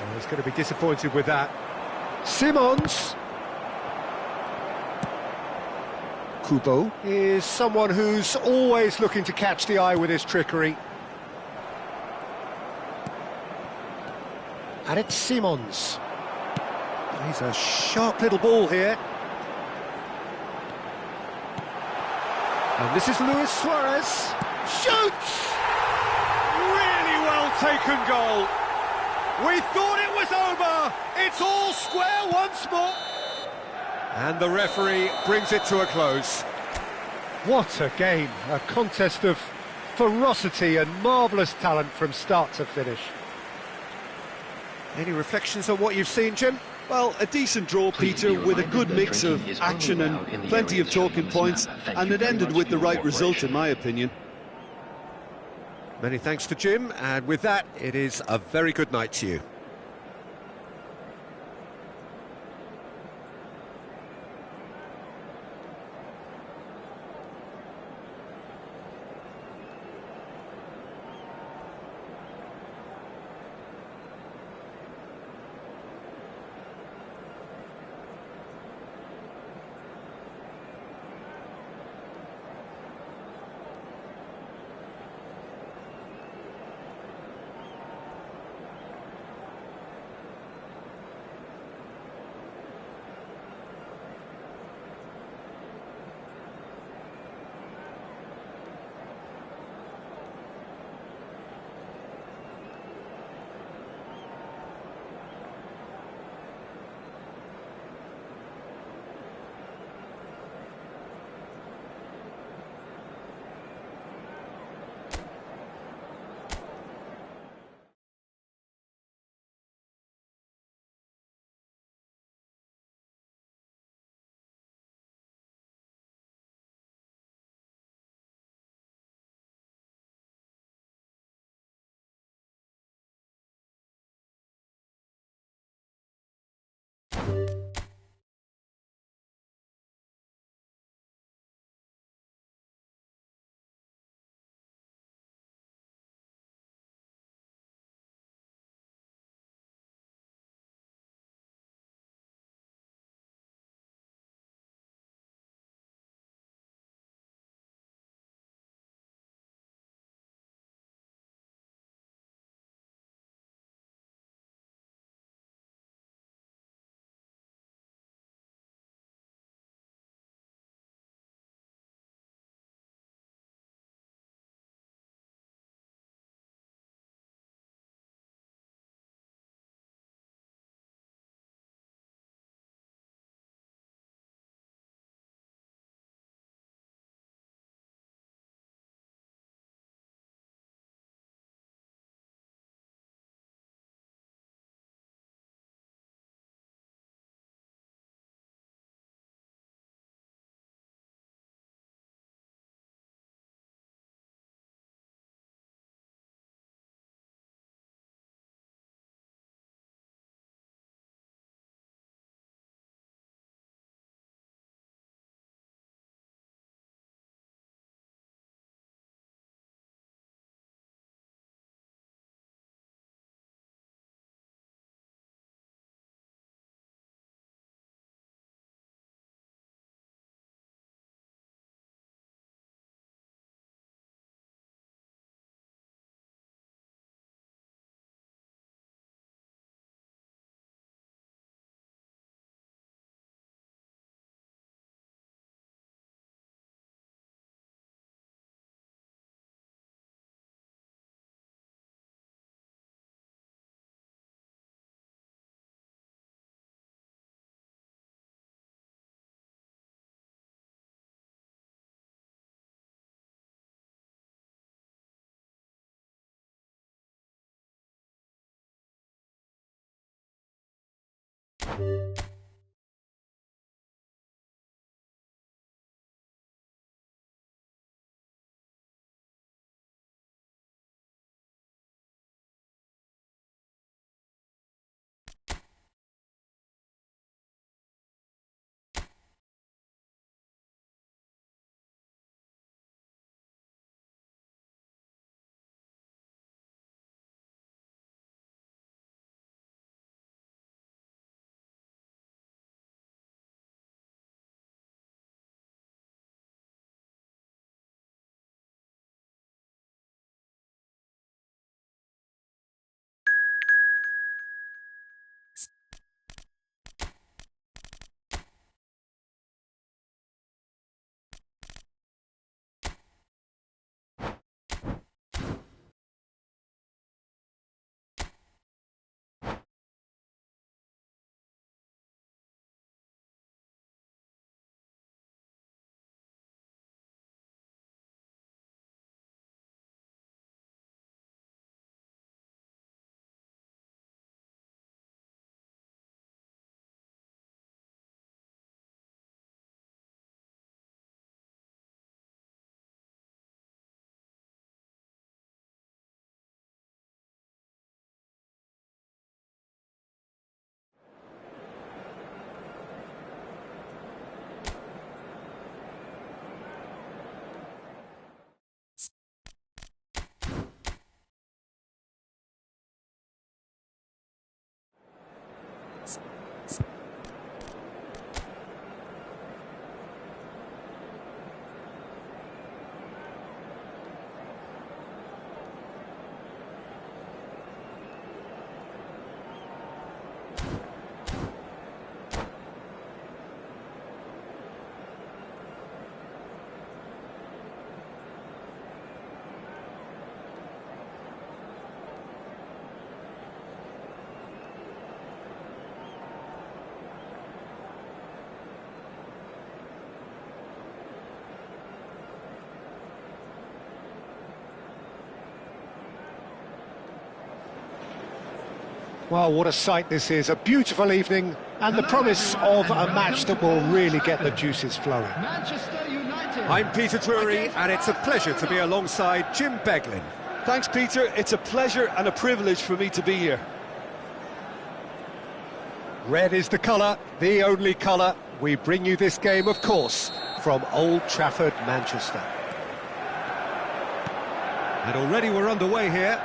Oh, he's going to be disappointed with that. Simons. Kubo is someone who's always looking to catch the eye with his trickery. And it's Simons. He's a sharp little ball here. And this is Luis Suarez. Shoots! Really well taken goal. We thought it was over. It's all square once more. And the referee brings it to a close. What a game, a contest of ferocity and marvellous talent from start to finish. Any reflections on what you've seen, Jim? Well, a decent draw, Peter, with a good mix of action and plenty of talking points, and it ended with the right result, in my opinion. Many thanks to Jim, and with that, it is a very good night to you. Well, what a sight this is. A beautiful evening and the promise of a match that will really get the juices flowing. Manchester United. I'm Peter Drury, and it's a pleasure to be alongside Jim Beglin. Thanks, Peter. It's a pleasure and a privilege for me to be here. Red is the colour, the only colour. We bring you this game, of course, from Old Trafford, Manchester. And already we're underway here.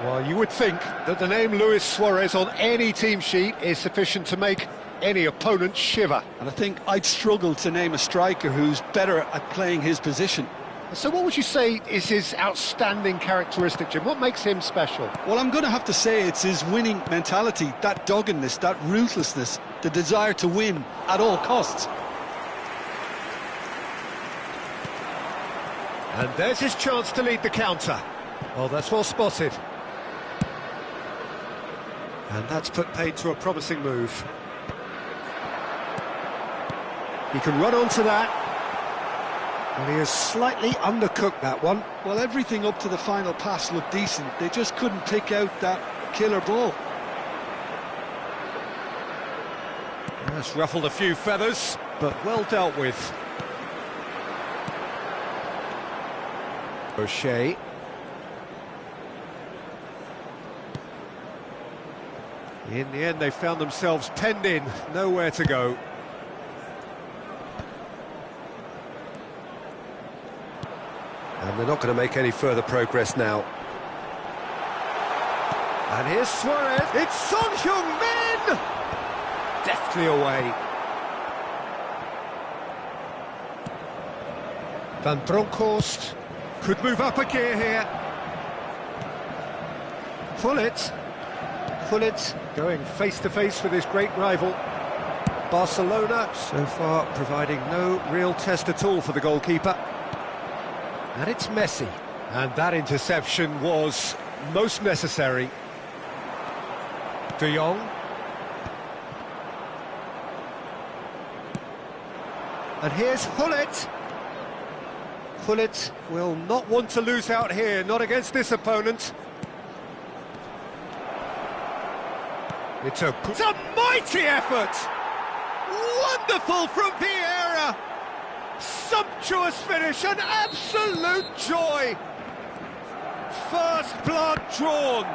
Well, you would think that the name Luis Suarez on any team sheet is sufficient to make any opponent shiver. And I think I'd struggle to name a striker who's better at playing his position. So what would you say is his outstanding characteristic, Jim? What makes him special? Well, I'm going to have to say it's his winning mentality, that doggedness, that ruthlessness, the desire to win at all costs. And there's his chance to lead the counter. Oh, that's well spotted. And that's put paid to a promising move. He can run onto that. Well, he has slightly undercooked that one. Well, everything up to the final pass looked decent. They just couldn't pick out that killer ball. That's ruffled a few feathers, but well dealt with. O'Shea. In the end, they found themselves penned in, nowhere to go. And they're not going to make any further progress now. And here's Suarez. It's Son Heung-min! Deftly away. Van Bronckhorst. Could move up a gear here. Gullit going face-to-face with his great rival. Barcelona, So far, providing no real test at all for the goalkeeper. and it's Messi. And that interception was most necessary. De Jong. And here's Gullit. Gullit will not want to lose out here, not against this opponent. It's a mighty effort! Wonderful from Vieira! Sumptuous finish, an absolute joy! First blood drawn.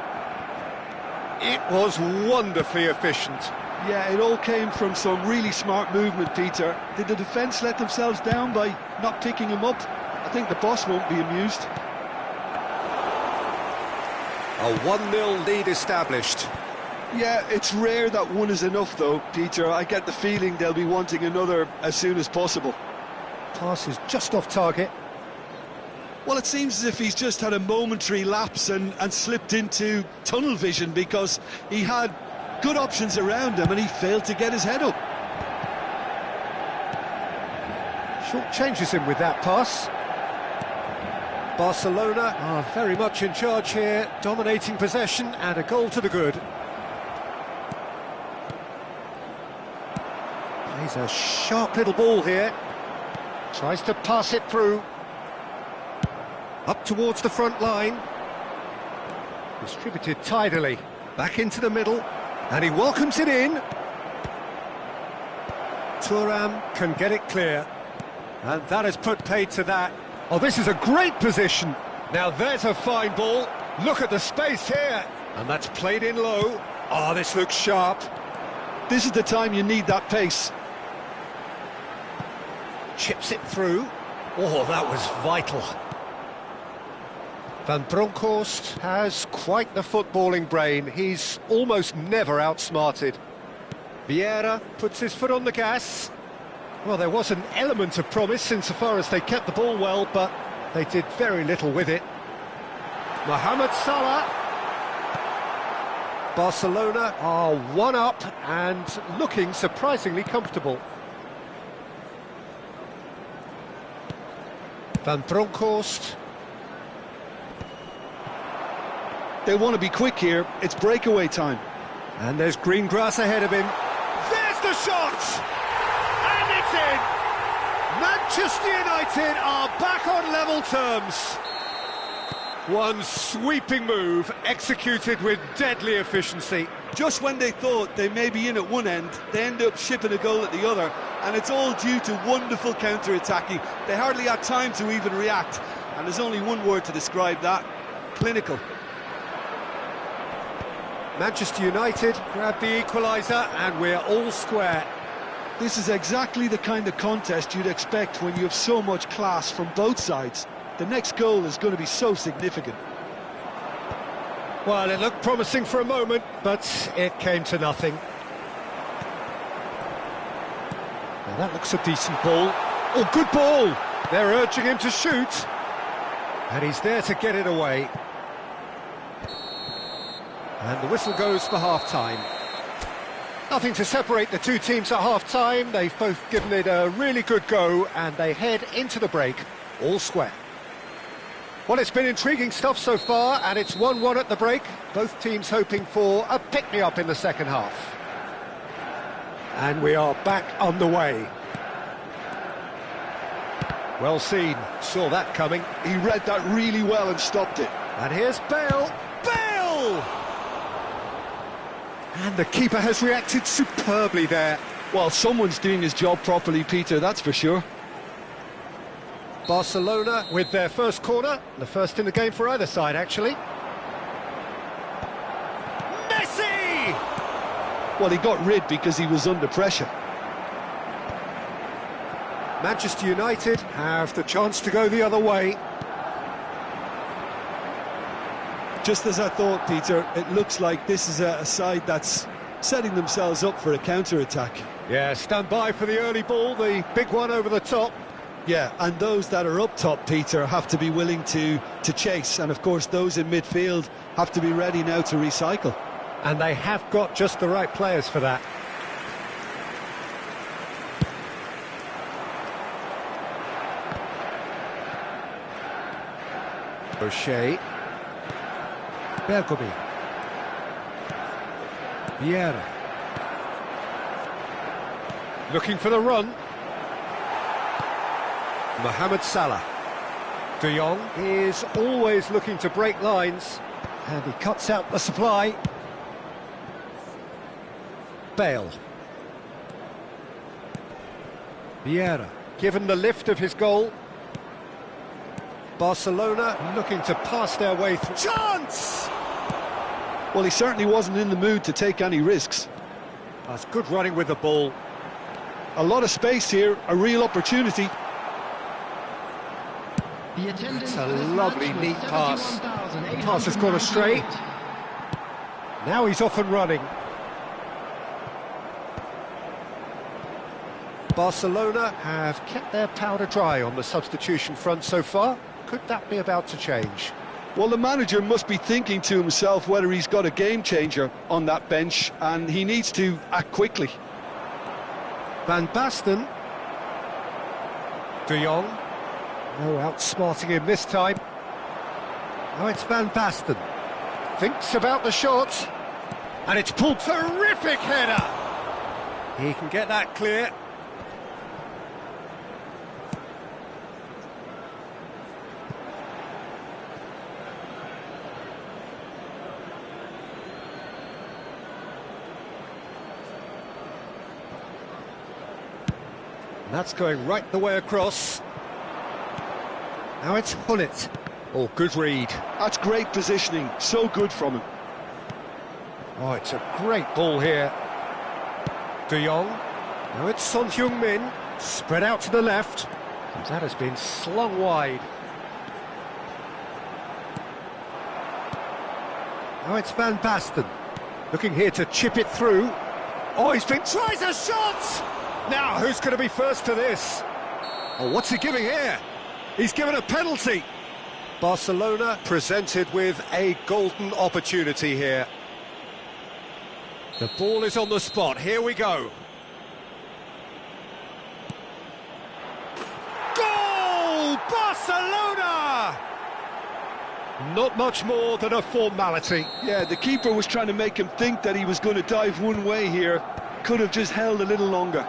It was wonderfully efficient. Yeah, it all came from some really smart movement, Peter. Did the defence let themselves down by not picking him up? I think the boss won't be amused. A 1-0 lead established. Yeah, it's rare that one is enough, though, Peter. I get the feeling they'll be wanting another as soon as possible. Pass is just off target. Well, it seems as if he's just had a momentary lapse and slipped into tunnel vision, because he had good options around him and he failed to get his head up. Short changes him with that pass. Barcelona are very much in charge here, dominating possession and a goal to the good. Plays a sharp little ball here. Tries to pass it through. Up towards the front line. Distributed tidily. Back into the middle. And he welcomes it in. Thuram can get it clear. And that has put paid to that. Oh, this is a great position. Now there's a fine ball. Look at the space here. And that's played in low. Oh, this looks sharp. This is the time you need that pace. Chips it through. Oh, that was vital. Van Bronckhorst has quite the footballing brain. He's almost never outsmarted. Vieira puts his foot on the gas. Well, there was an element of promise insofar as they kept the ball well, but they did very little with it. Mohamed Salah. Barcelona are 1-up and looking surprisingly comfortable. Van Bronckhorst. They want to be quick here. It's breakaway time. And there's green grass ahead of him. There's the shot! And it's in! Manchester United are back on level terms. One sweeping move, executed with deadly efficiency. Just when they thought they may be in at one end, they end up shipping a goal at the other, and it's all due to wonderful counter-attacking. They hardly had time to even react, and there's only one word to describe that: clinical. Manchester United grab the equaliser, and we're all square. This is exactly the kind of contest you'd expect when you have so much class from both sides. The next goal is going to be so significant. Well, it looked promising for a moment, but it came to nothing. Now that looks a decent ball. Oh, good ball! They're urging him to shoot. And he's there to get it away. And the whistle goes for half-time. Nothing to separate the two teams at half-time. They've both given it a really good go, and they head into the break all square. Well, it's been intriguing stuff so far, and it's 1-1 at the break. Both teams hoping for a pick-me-up in the second half. And we are back underway. Well seen, saw that coming. He read that really well and stopped it. And here's Bale. Bale! And the keeper has reacted superbly there. Well, someone's doing his job properly, Peter, that's for sure. Barcelona with their first corner, the first in the game for either side, actually. Messi! Well, he got rid because he was under pressure. Manchester United have the chance to go the other way. Just as I thought, Peter, it looks like this is a side that's setting themselves up for a counter-attack. Yeah, stand by for the early ball, the big one over the top. Yeah, and those that are up top, Peter, have to be willing to chase. And, of course, those in midfield have to be ready now to recycle. And they have got just the right players for that. O'Shea. Bergomi. Vieira. Looking for the run. Mohamed Salah. De Jong is always looking to break lines, and he cuts out the supply. Bale. Vieira, given the lift of his goal. Barcelona looking to pass their way through. Chance! Well, he certainly wasn't in the mood to take any risks. That's good running with the ball. A lot of space here, a real opportunity. It's a lovely, neat pass. The pass has gone astray. Now he's off and running. Barcelona have kept their powder dry on the substitution front so far. Could that be about to change? Well, the manager must be thinking to himself whether he's got a game changer on that bench, and he needs to act quickly. Van Basten. De Jong. No outsmarting him this time. Now it's Van Basten. Thinks about the shot. And it's pulled. Terrific header! He can get that clear. That's going right the way across. Now it's Hullet. Oh, good read. That's great positioning, so good from him. Oh, it's a great ball here. De Jong. Now it's Son Heung-min. Spread out to the left. And that has been slung wide. Now it's Van Basten. Looking here to chip it through. Oh, tries a shot! Now, who's going to be first to this? Oh, what's he giving here? He's given a penalty. Barcelona presented with a golden opportunity here. The ball is on the spot. Here we go. Goal! Barcelona! Not much more than a formality. Yeah, the keeper was trying to make him think that he was going to dive one way here. Could have just held a little longer.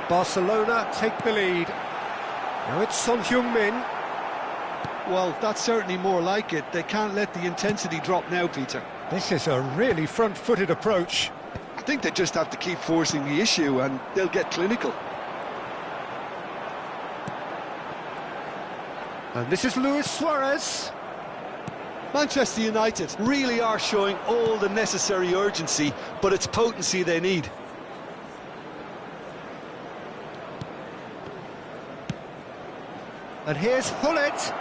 Barcelona take the lead. Now it's Son Heung-min. Well, that's certainly more like it. They can't let the intensity drop now, Peter. This is a really front-footed approach. I think they just have to keep forcing the issue and they'll get clinical. And this is Luis Suarez. Manchester United really are showing all the necessary urgency, but it's potency they need. And here's Hullet.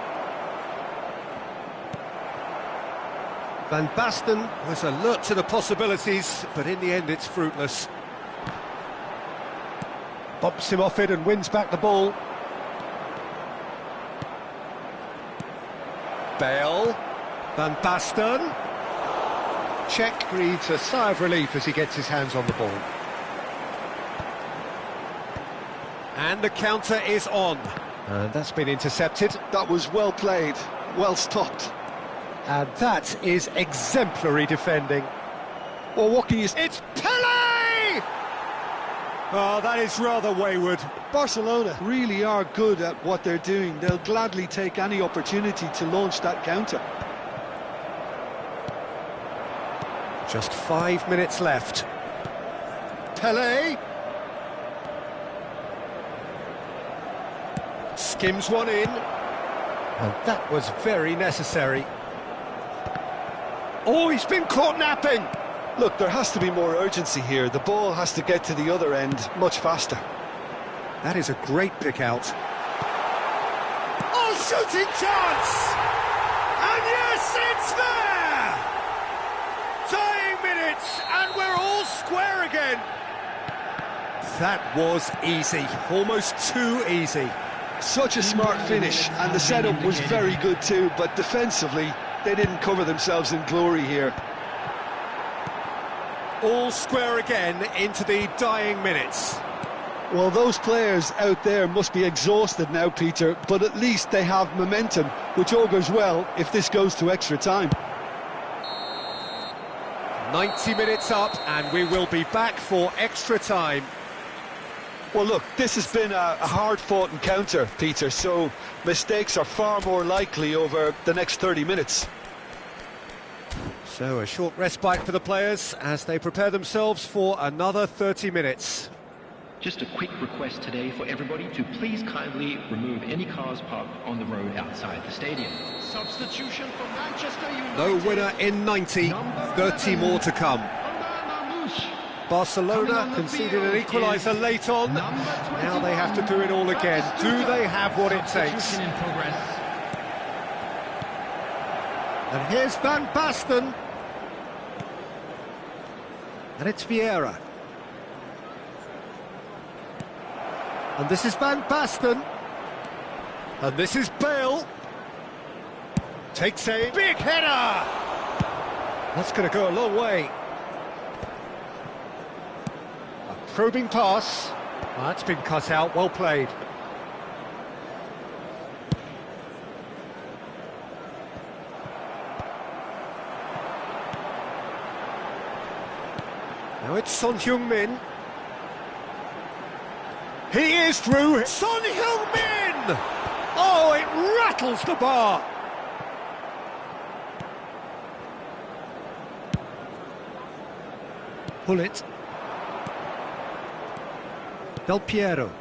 Van Basten was alert to the possibilities, but in the end it's fruitless. Bumps him off it and wins back the ball. Bale. Van Basten. Czech breathes a sigh of relief as he gets his hands on the ball. And the counter is on. And that's been intercepted. That was well played, well stopped. And that is exemplary defending. Well, what can you... It's Pele! Oh, that is rather wayward. Barcelona really are good at what they're doing. They'll gladly take any opportunity to launch that counter. Just 5 minutes left. Pele. Skims one in. And that was very necessary. Oh, he's been caught napping. Look, there has to be more urgency here. The ball has to get to the other end much faster. That is a great pick out. Oh, shooting chance! And yes, it's there! Tying minutes, and we're all square again. That was easy, almost too easy. Such a smart finish, and the setup was very good too, but defensively, they didn't cover themselves in glory here. All square again into the dying minutes. Well, those players out there must be exhausted now, Peter, but at least they have momentum, which augurs well if this goes to extra time. 90 minutes up, and we will be back for extra time. Well, look, this has been a hard-fought encounter, Peter, so mistakes are far more likely over the next 30 minutes. So a short respite for the players as they prepare themselves for another 30 minutes. Just a quick request today for everybody to please kindly remove any cars parked on the road outside the stadium. Substitution for Manchester United. No winner in 90, 30 more to come. Barcelona conceded an equaliser late on. Now they have to do it all again. Do they have what it takes? In progress. And here's Van Basten. And it's Vieira. And this is Van Basten. And this is Bale. Takes a big header. That's going to go a long way. A probing pass. Oh, that's been cut out. Well played. Now it's Son Heung-min. He is through. Son Heung-min! Oh, it rattles the bar. Pull it. Del Piero.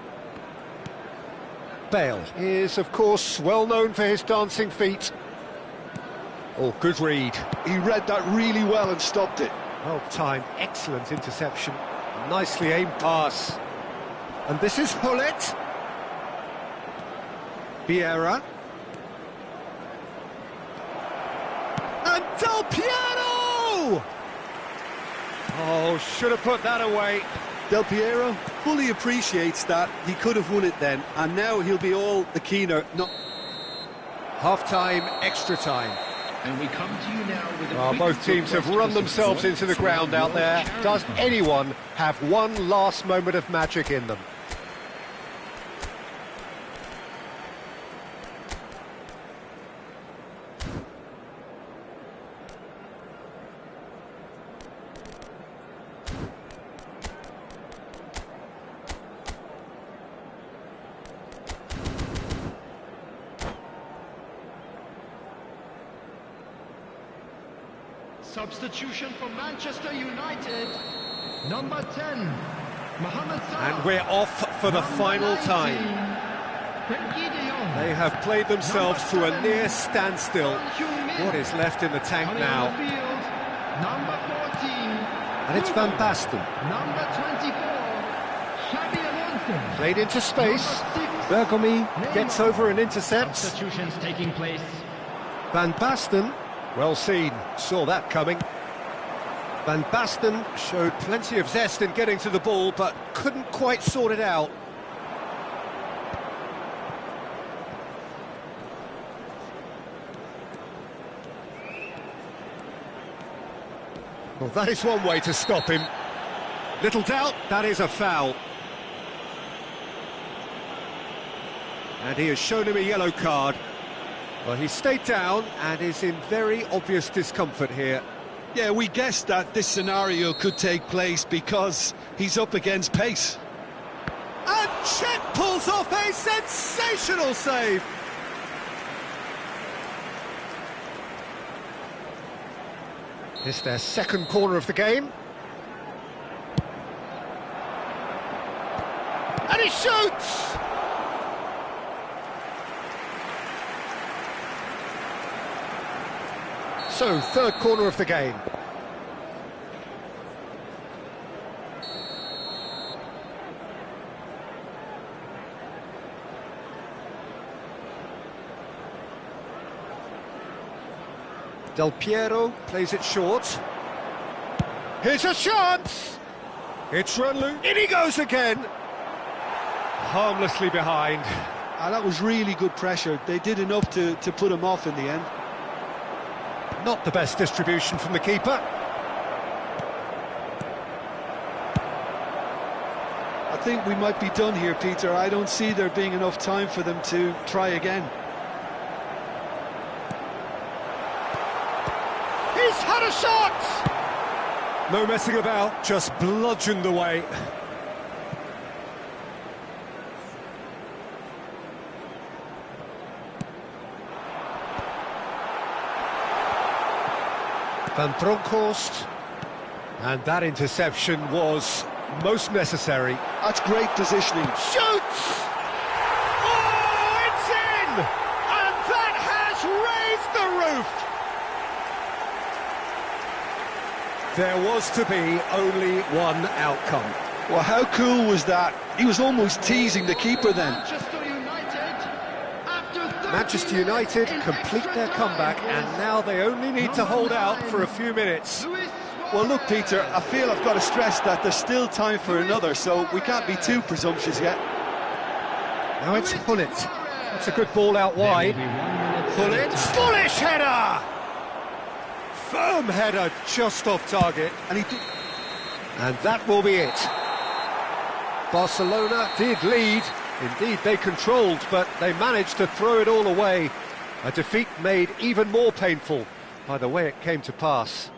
Bale is, of course, well known for his dancing feet. Oh, good read. He read that really well and stopped it. Well timed, excellent interception. Nicely aimed pass. And this is Hullet. Vieira. And Del Piero! Oh, should have put that away. Del Piero fully appreciates that. He could have won it then, and now he'll be all the keener. Half-time, extra time. And we come to you now with a quick Both teams have run themselves into the ground out there. Does anyone have one last moment of magic in them? Substitution for Manchester United. Number 10, Mohamed Salah. And we're off for the final time. They have played themselves to a near standstill. What is left in the tank now? Number 14. And it's Van Basten. Number 24, Xabi Alonso. Played into space. Bergomi gets over and intercepts. Substitutions taking place. Van Basten, well seen, saw that coming. Van Basten showed plenty of zest in getting to the ball, but couldn't quite sort it out. Well, that is one way to stop him. Little doubt, that is a foul. And he has shown him a yellow card. Well, he stayed down and is in very obvious discomfort here. Yeah, we guessed that this scenario could take place because he's up against pace. And Cech pulls off a sensational save. It's their second corner of the game. And he shoots! So, third corner of the game. Del Piero plays it short. Here's a chance! It's run loose. In he goes again! Harmlessly behind. That was really good pressure. They did enough to put him off in the end. Not the best distribution from the keeper. I think we might be done here, Peter. I don't see there being enough time for them to try again. He's had a shot! No messing about, just bludgeoned away. Van Bronckhorst. And that interception was most necessary. That's great positioning. Shoots! Oh, it's in! And that has raised the roof! There was to be only one outcome. Well, how cool was that? He was almost teasing the keeper then. Manchester United complete their comeback, and now they only need to hold out for a few minutes. Well, look, Peter, I feel I've got to stress that there's still time for another, so we can't be too presumptuous yet. Now it's Hullet. That's a good ball out wide. Hullet, bullish header! Firm header just off target. And that will be it. Barcelona did lead. Indeed, they controlled, but they managed to throw it all away. A defeat made even more painful by the way it came to pass.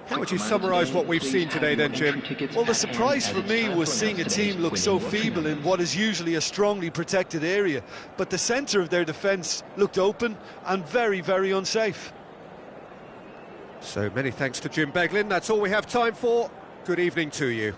How would you summarise what we've seen today then, Jim? Well, the surprise for me was seeing a team look so feeble in what is usually a strongly protected area. But the centre of their defence looked open and very, very unsafe. So many thanks to Jim Beglin. That's all we have time for. Good evening to you.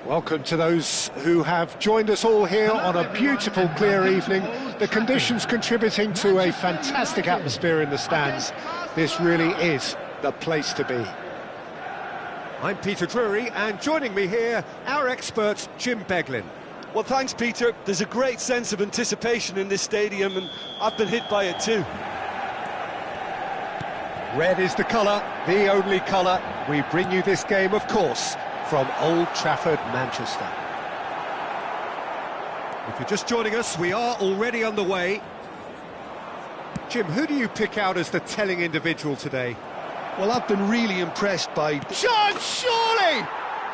Welcome to those who have joined us all here on a beautiful, clear evening. The conditions contributing to a fantastic atmosphere in the stands. This really is the place to be. I'm Peter Drury, and joining me here, our expert, Jim Beglin. Well, thanks, Peter. There's a great sense of anticipation in this stadium, and I've been hit by it too. Red is the colour, the only colour. We bring you this game, of course, from Old Trafford, Manchester. If you're just joining us, we are already underway. Jim, who do you pick out as the telling individual today? Well, I've been really impressed by... John Shawley!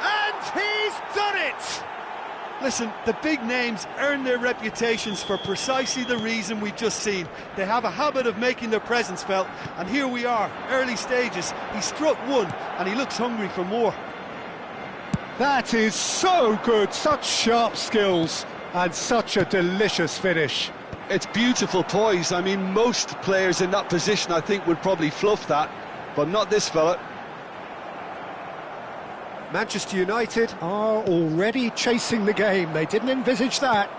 And he's done it! Listen, the big names earn their reputations for precisely the reason we've just seen. They have a habit of making their presence felt, and here we are, early stages. He struck one, and he looks hungry for more. That is so good, such sharp skills, and such a delicious finish. It's beautiful poise. I mean, most players in that position, I think, would probably fluff that, but not this fella. Manchester United are already chasing the game. They didn't envisage that.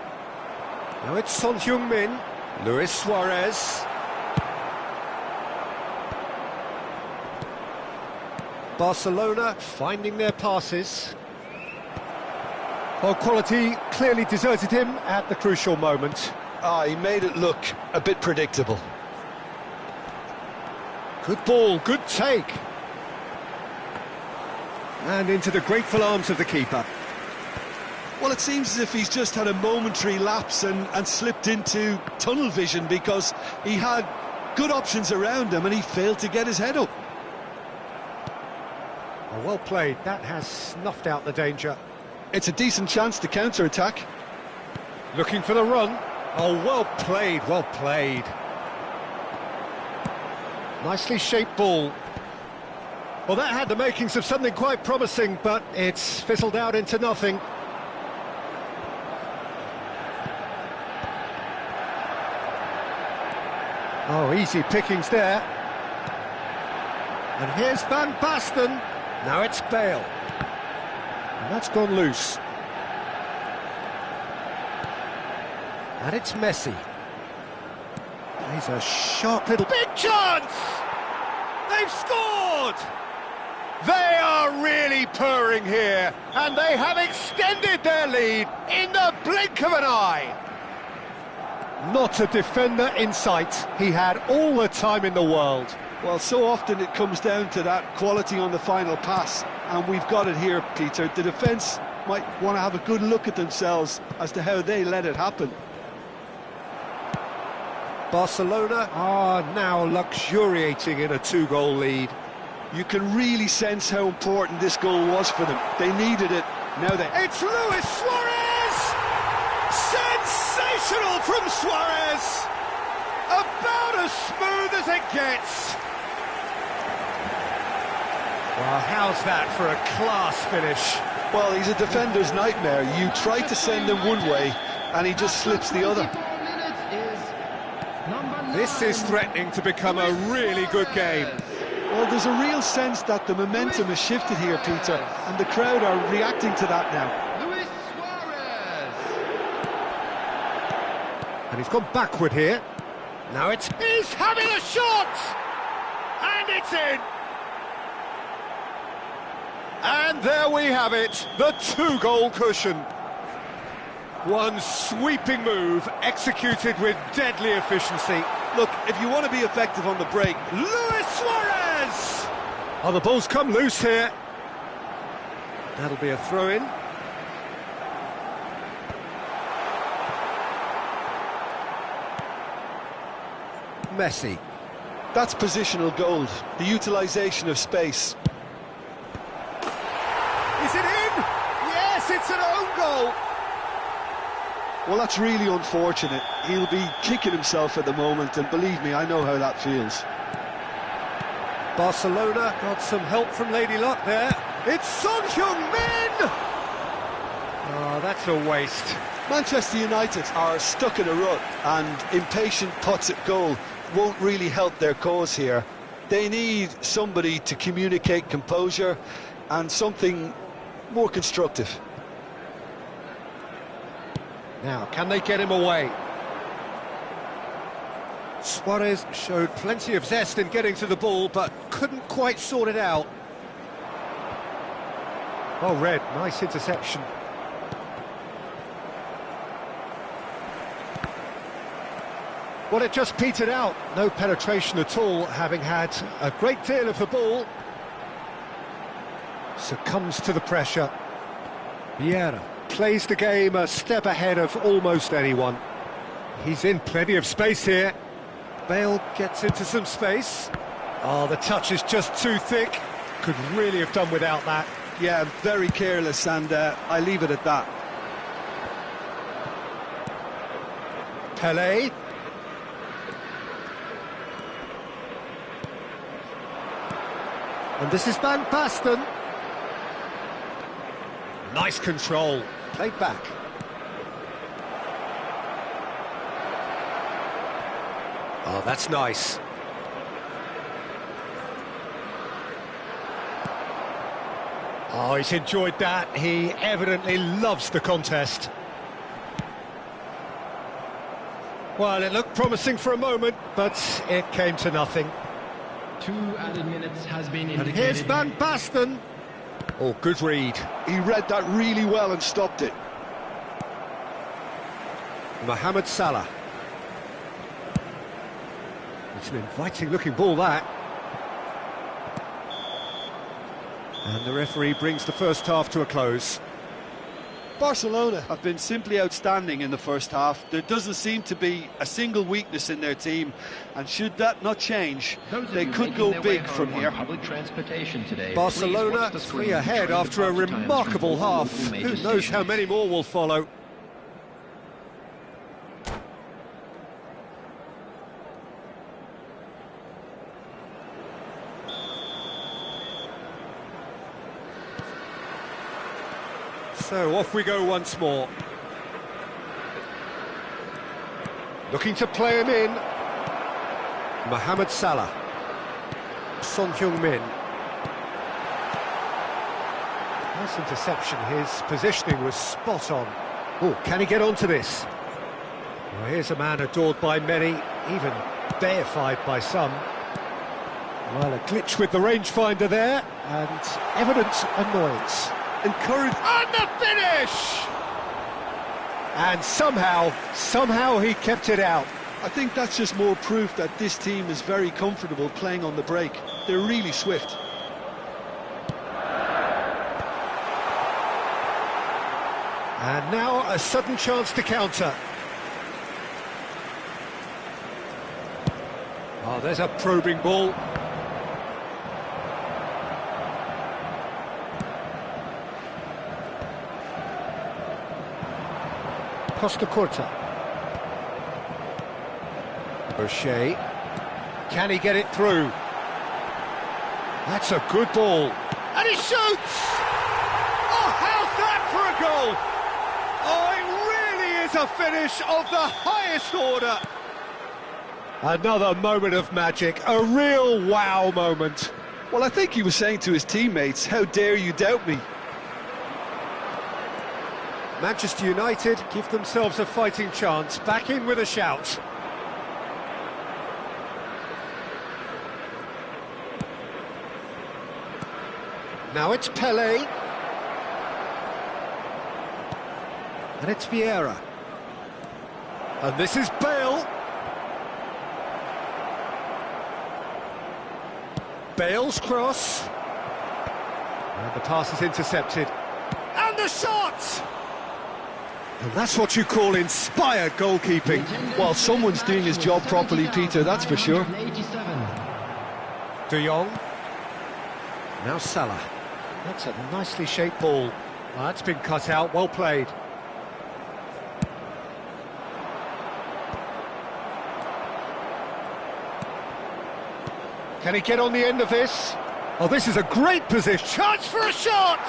Now it's Son Heung-min, Luis Suarez. Barcelona finding their passes. Well, quality clearly deserted him at the crucial moment. He made it look a bit predictable. Good ball, good take. And into the grateful arms of the keeper. Well, it seems as if he's just had a momentary lapse and slipped into tunnel vision, because he had good options around him and he failed to get his head up. Oh, well played, that has snuffed out the danger. It's a decent chance to counter-attack. Looking for the run. Oh, well played, well played. Nicely shaped ball. Well, that had the makings of something quite promising, but it's fizzled out into nothing. Oh, easy pickings there. And here's Van Basten. Now it's Bale. And that's gone loose. And it's Messi. He's a sharp little... Big chance! They've scored! They are really purring here, and they have extended their lead in the blink of an eye. Not a defender in sight. He had all the time in the world. Well, so often it comes down to that quality on the final pass, and we've got it here, Peter. The defence might want to have a good look at themselves as to how they let it happen. Barcelona are now luxuriating in a 2-goal lead. You can really sense how important this goal was for them. They needed it. Now they... It's Luis Suarez! Sensational from Suarez! About as smooth as it gets. Well, how's that for a class finish? Well, he's a defender's nightmare. You try to send him one way, and he just slips the other. This is threatening to become a really good game. Well, there's a real sense that the momentum has shifted here, Peter, and the crowd are reacting to that now. Luis Suarez. And he's gone backward here. Now he's having a shot! And it's in! And there we have it, the 2-goal cushion. One sweeping move, executed with deadly efficiency. Look, if you want to be effective on the break... Luis Suarez! Oh, the ball's come loose here. That'll be a throw-in. Messi. That's positional gold, the utilisation of space. Is it in? Yes, it's an own goal. Well, that's really unfortunate. He'll be kicking himself at the moment, and believe me, I know how that feels. Barcelona got some help from Lady Luck there. It's Son Heung-min! Oh, that's a waste. Manchester United are stuck in a rut, and impatient putts at goal won't really help their cause here. They need somebody to communicate composure and something more constructive. Now, can they get him away? Suarez showed plenty of zest in getting to the ball, but couldn't quite sort it out. Oh, Red, nice interception. Well, it just petered out. No penetration at all, having had a great deal of the ball. Succumbs to the pressure. Vieira plays the game a step ahead of almost anyone. He's in plenty of space here. Bale gets into some space. Oh, the touch is just too thick. Could really have done without that. Yeah, very careless, and I leave it at that. Pelé. And this is Van Basten. Nice control. Played back. Oh, that's nice. Oh, he's enjoyed that. He evidently loves the contest. Well, it looked promising for a moment, but it came to nothing. 2 added minutes has been indicated. And here's Van Basten. Oh, good read. He read that really well and stopped it. Mohamed Salah. It's an inviting-looking ball, that. And the referee brings the first half to a close. Barcelona have been simply outstanding in the first half. There doesn't seem to be a single weakness in their team, and should that not change, they could go big from here. Barcelona 3 ahead after a remarkable half. Who knows how many more will follow? So off we go once more. Looking to play him in. Mohamed Salah. Son Heung-min. Nice interception, his positioning was spot on. Oh, can he get onto this? Well, here's a man adored by many, even deified by some. Well, a glitch with the rangefinder there, and evident annoyance. Encouraged. And the finish! And somehow he kept it out. I think that's just more proof that this team is very comfortable playing on the break. They're really swift. And now a sudden chance to counter. Oh, there's a probing ball. Costa Curta. O'Shea. Can he get it through? That's a good ball. And he shoots! Oh, how's that for a goal? Oh, it really is a finish of the highest order. Another moment of magic, a real wow moment. Well, I think he was saying to his teammates, how dare you doubt me? Manchester United give themselves a fighting chance, back in with a shout. Now it's Pelé. And it's Vieira. And this is Bale. Bale's cross. And the pass is intercepted. And the shot! And that's what you call inspired goalkeeping. Well, someone's doing his job properly, Peter, that's for sure. De Jong. Now Salah. That's a nicely shaped ball. Well, that's been cut out, well played. Can he get on the end of this? Oh, this is a great position. Chance for a shot!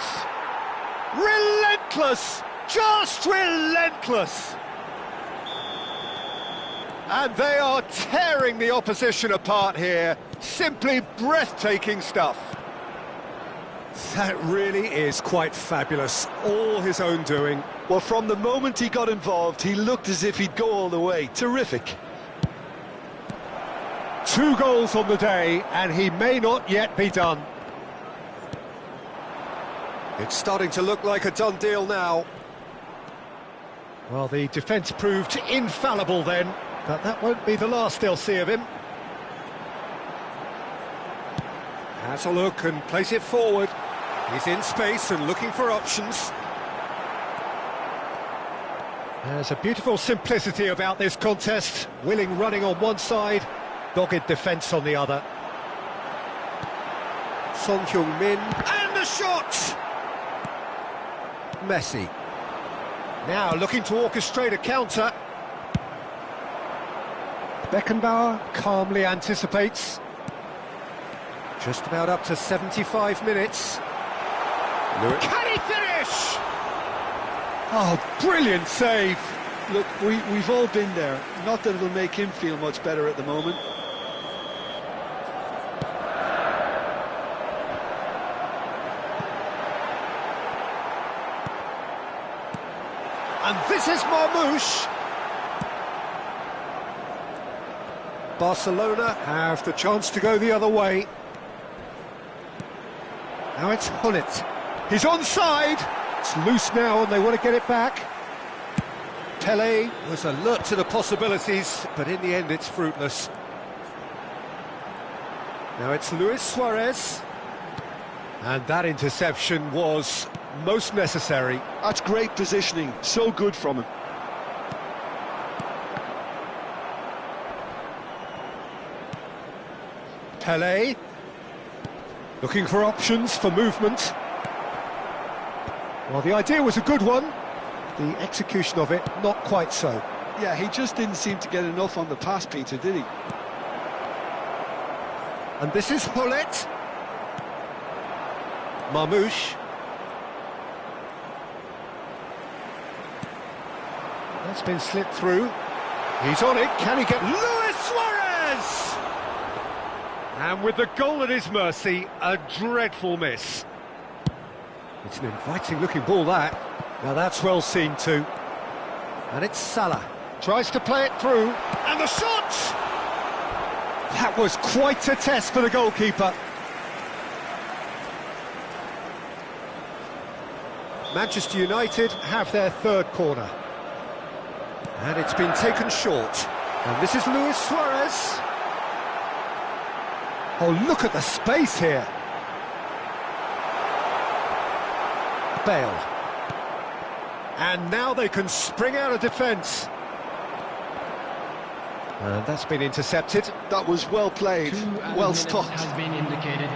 Relentless! Just relentless! And they are tearing the opposition apart here. Simply breathtaking stuff. That really is quite fabulous. All his own doing. Well, from the moment he got involved, he looked as if he'd go all the way. Terrific. 2 goals on the day, and he may not yet be done. It's starting to look like a done deal now. Well, the defence proved infallible then, but that won't be the last they'll see of him. Has a look and plays it forward. He's in space and looking for options. There's a beautiful simplicity about this contest. Willing running on one side, dogged defence on the other. Son Heung-min, and the shot! Messi. Now looking to orchestrate a counter. Beckenbauer calmly anticipates. Just about up to 75 minutes. Can he finish? Oh, brilliant save. Look, we've all been there. Not that it'll make him feel much better at the moment. And this is Marmoush. Barcelona have the chance to go the other way. Now it's Hullet. He's onside. It's loose now and they want to get it back. Pelé was alert to the possibilities, but in the end it's fruitless. Now it's Luis Suarez. And that interception was most necessary. That's great positioning, so good from him. Pelé, looking for options for movement. Well, the idea was a good one. The execution of it, not quite so. Yeah, he just didn't seem to get enough on the pass, Peter, did he? And this is Hullet. Marmouche. That's been slipped through. He's on it. Can he get Luis Suarez? And with the goal at his mercy, a dreadful miss. It's an inviting-looking ball, that. Now that's well seen too. And it's Salah. Tries to play it through. And the shot! That was quite a test for the goalkeeper. Manchester United have their third corner. And it's been taken short. And this is Luis Suarez. Oh, look at the space here. Bale. And now they can spring out of defence. And that's been intercepted. That was well played, well stopped. Has been indicated.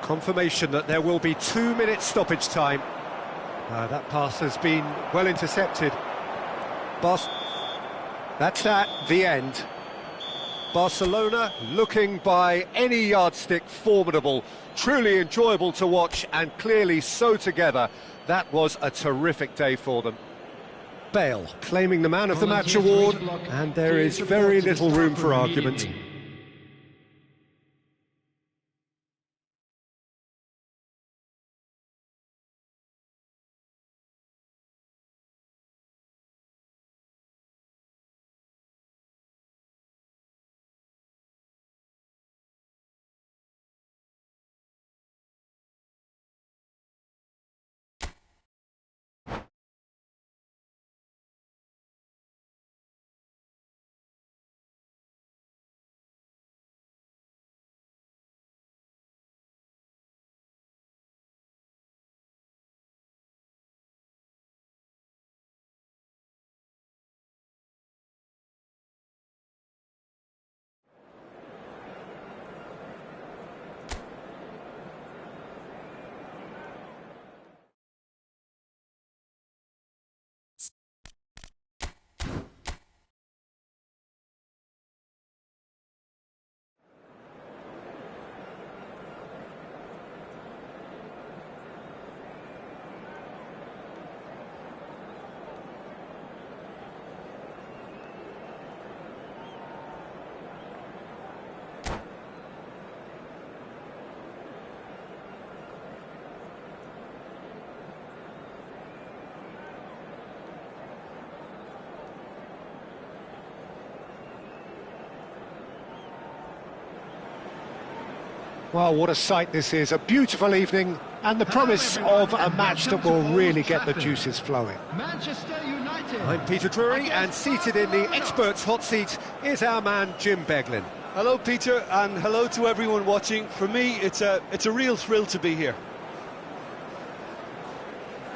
Confirmation that there will be 2 minutes stoppage time. That pass has been well intercepted. That's the end. Barcelona looking by any yardstick formidable, truly enjoyable to watch and clearly so together. That was a terrific day for them. Bale claiming the man of the match award, and there is very little room for argument. Well, what a sight this is, a beautiful evening and the promise of a match that will really get the juices flowing. Manchester United. I'm Peter Drury, and seated in the experts' hot seat is our man Jim Beglin. Hello, Peter, and hello to everyone watching. For me, it's a real thrill to be here.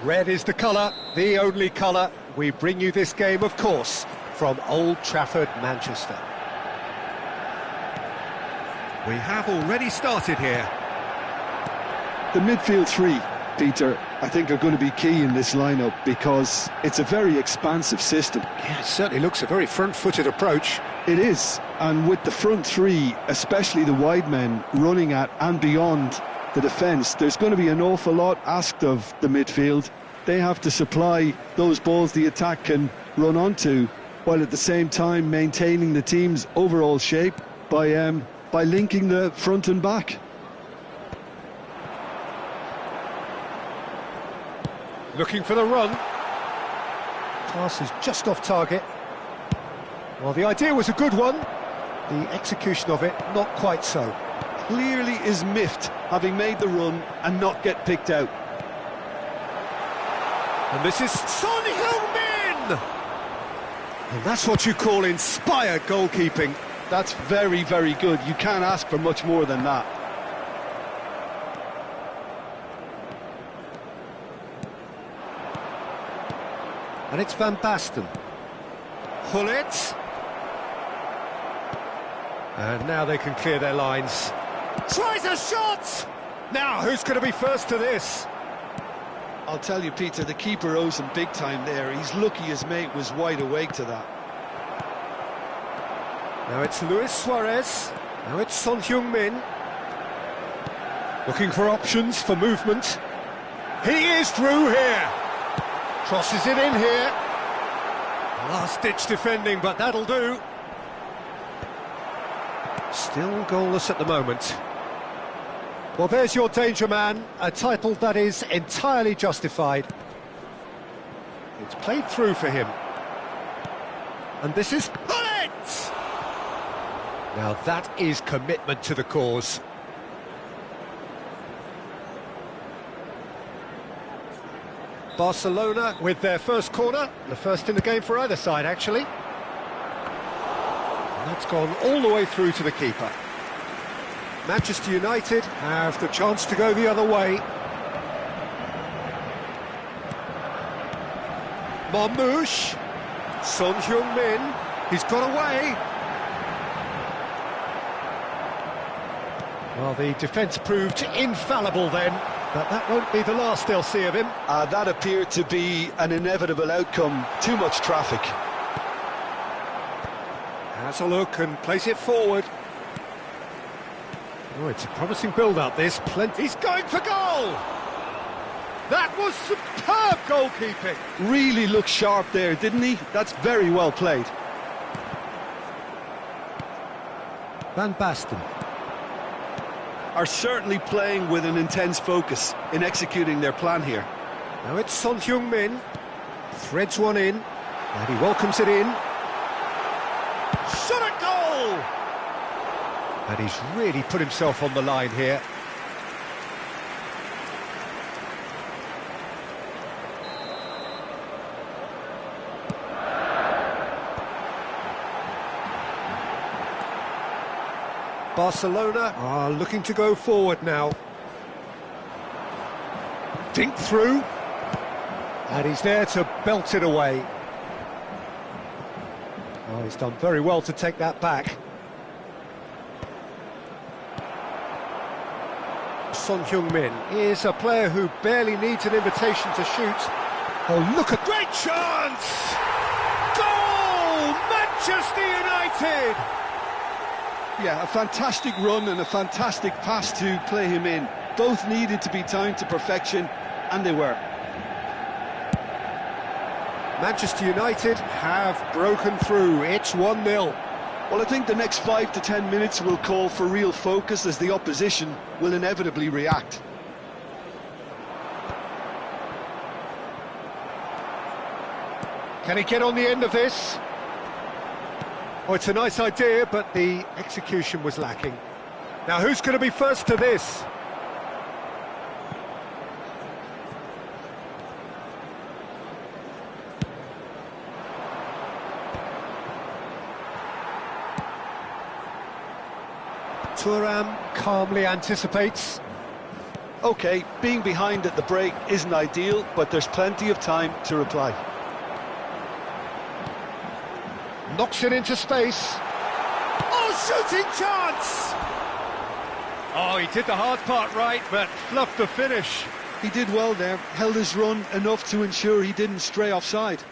Red is the colour, the only colour. We bring you this game, of course, from Old Trafford, Manchester. We have already started here. The midfield three, Peter, I think are going to be key in this lineup because it's a very expansive system. Yeah, it certainly looks a very front-footed approach. It is, and with the front three, especially the wide men running at and beyond the defence, there's going to be an awful lot asked of the midfield. They have to supply those balls the attack can run onto, while at the same time maintaining the team's overall shape by linking the front and back. Looking for the run. Pass is just off target. Well, the idea was a good one. The execution of it, not quite so. Clearly is miffed, having made the run and not get picked out. And this is Son Heung-min! And that's what you call inspired goalkeeping. That's very, very good. You can't ask for much more than that. And it's Van Basten. Gullit. And now they can clear their lines. Tries a shot! Now, who's going to be first to this? I'll tell you, Peter, the keeper owes him big time there. He's lucky his mate was wide awake to that. Now it's Luis Suarez. Now it's Son Heung-min. Looking for options for movement. He is through here. Crosses it in here. Last-ditch defending, but that'll do. Still goalless at the moment. Well, there's your danger man, a title that is entirely justified. It's played through for him. And this is Gullit! Now that is commitment to the cause. Barcelona with their first corner, the first in the game for either side, actually. And that's gone all the way through to the keeper. Manchester United have the chance to go the other way. Marmoush, Son Heung-min, he's got away. Well, the defence proved infallible then, but that won't be the last they'll see of him. That appeared to be an inevitable outcome. Too much traffic. Has a look and plays it forward. Oh, it's a promising build-up, this. He's going for goal! That was superb goalkeeping! Really looked sharp there, didn't he? That's very well played. Van Basten. Are certainly playing with an intense focus in executing their plan here. Now it's Son Heung-min. Threads one in, and he welcomes it in. Shot at goal! And he's really put himself on the line here. Barcelona are looking to go forward now. Dink through. And he's there to belt it away. Oh, he's done very well to take that back. Son Heung-min is a player who barely needs an invitation to shoot. Oh, look at... Great chance! Goal! Manchester United! Yeah, a fantastic run and a fantastic pass to play him in. Both needed to be timed to perfection, and they were. Manchester United have broken through. It's 1-0. Well, I think the next 5 to 10 minutes will call for real focus as the opposition will inevitably react. Can he get on the end of this? Oh, it's a nice idea, but the execution was lacking. Now, who's going to be first to this? Thuram calmly anticipates. OK, being behind at the break isn't ideal, but there's plenty of time to reply. Knocks it into space. Oh, shooting chance! Oh, he did the hard part right, but fluffed the finish. He did well there, held his run enough to ensure he didn't stray offside.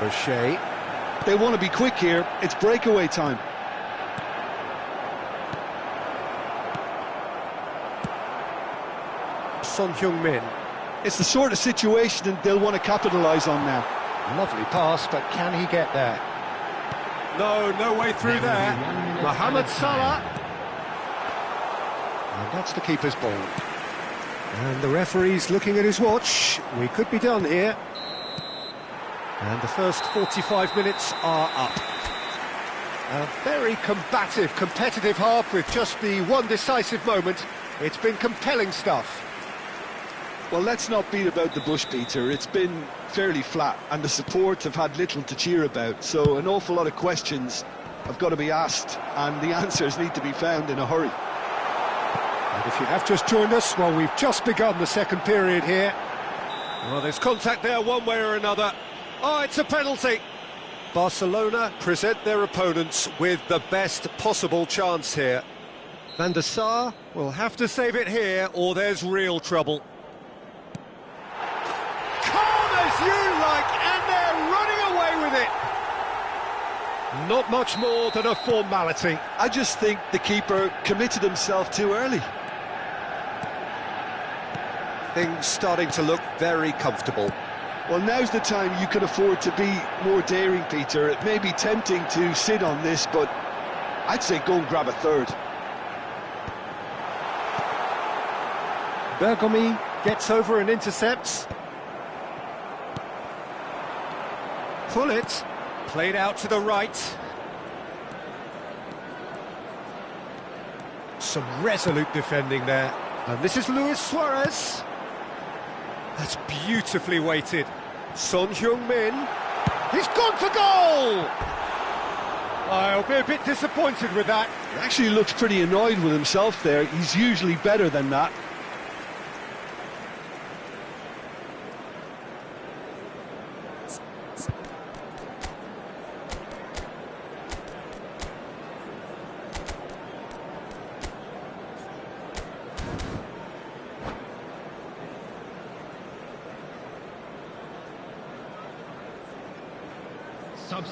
O'Shea. They want to be quick here, it's breakaway time. Son Heung-min. It's the sort of situation they'll want to capitalise on now. Lovely pass, but can he get there? No way through there. Mohamed Salah. And that's the keeper's ball. And the referee's looking at his watch. We could be done here. And the first 45 minutes are up. A very combative, competitive half with just the one decisive moment. It's been compelling stuff. Well, let's not beat about the bush, Peter. It's been fairly flat, and the support have had little to cheer about. So an awful lot of questions have got to be asked, and the answers need to be found in a hurry. And if you have just joined us, well, we've just begun the second period here. Well, there's contact there one way or another. Oh, it's a penalty. Barcelona present their opponents with the best possible chance here. Van der Sar will have to save it here, or there's real trouble. Calm as you like, and they're running away with it. Not much more than a formality. I just think the keeper committed himself too early. Things starting to look very comfortable. Well, now's the time you can afford to be more daring, Peter. It may be tempting to sit on this, but I'd say go and grab a third. Bergomi gets over and intercepts. Pull it. Played out to the right. Some resolute defending there. And this is Luis Suarez. That's beautifully weighted. Son Heung-min. He's gone for goal! I'll be a bit disappointed with that. He actually looks pretty annoyed with himself there. He's usually better than that.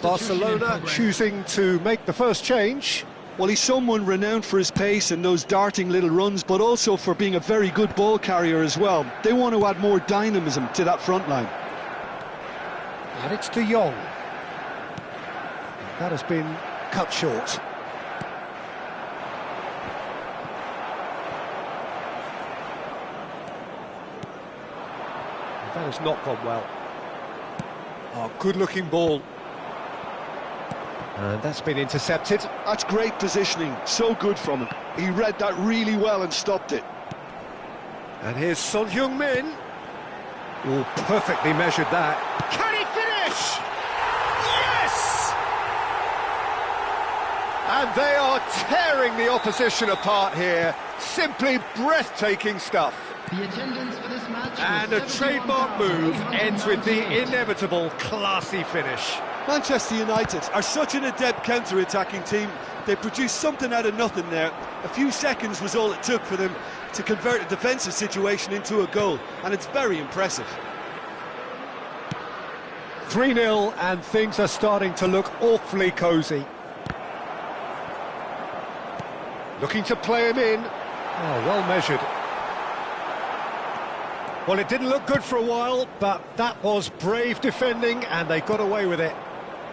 Barcelona choosing to make the first change. Well, he's someone renowned for his pace and those darting little runs, but also for being a very good ball carrier as well. They want to add more dynamism to that front line. And it's De Jong. That has been cut short. That has not gone well. Oh, good-looking ball. And that's been intercepted. That's great positioning, so good from him. He read that really well and stopped it. And here's Son Heung-min. Oh, perfectly measured that. Can he finish? Yes! And they are tearing the opposition apart here. Simply breathtaking stuff. The attendance for this match. And a trademark move ends with the inevitable classy finish. Manchester United are such an adept counter-attacking team. They produced something out of nothing there. A few seconds was all it took for them to convert a defensive situation into a goal, and it's very impressive. 3-0, and things are starting to look awfully cosy. Looking to play him in. Oh, well measured. Well, it didn't look good for a while, but that was brave defending, and they got away with it.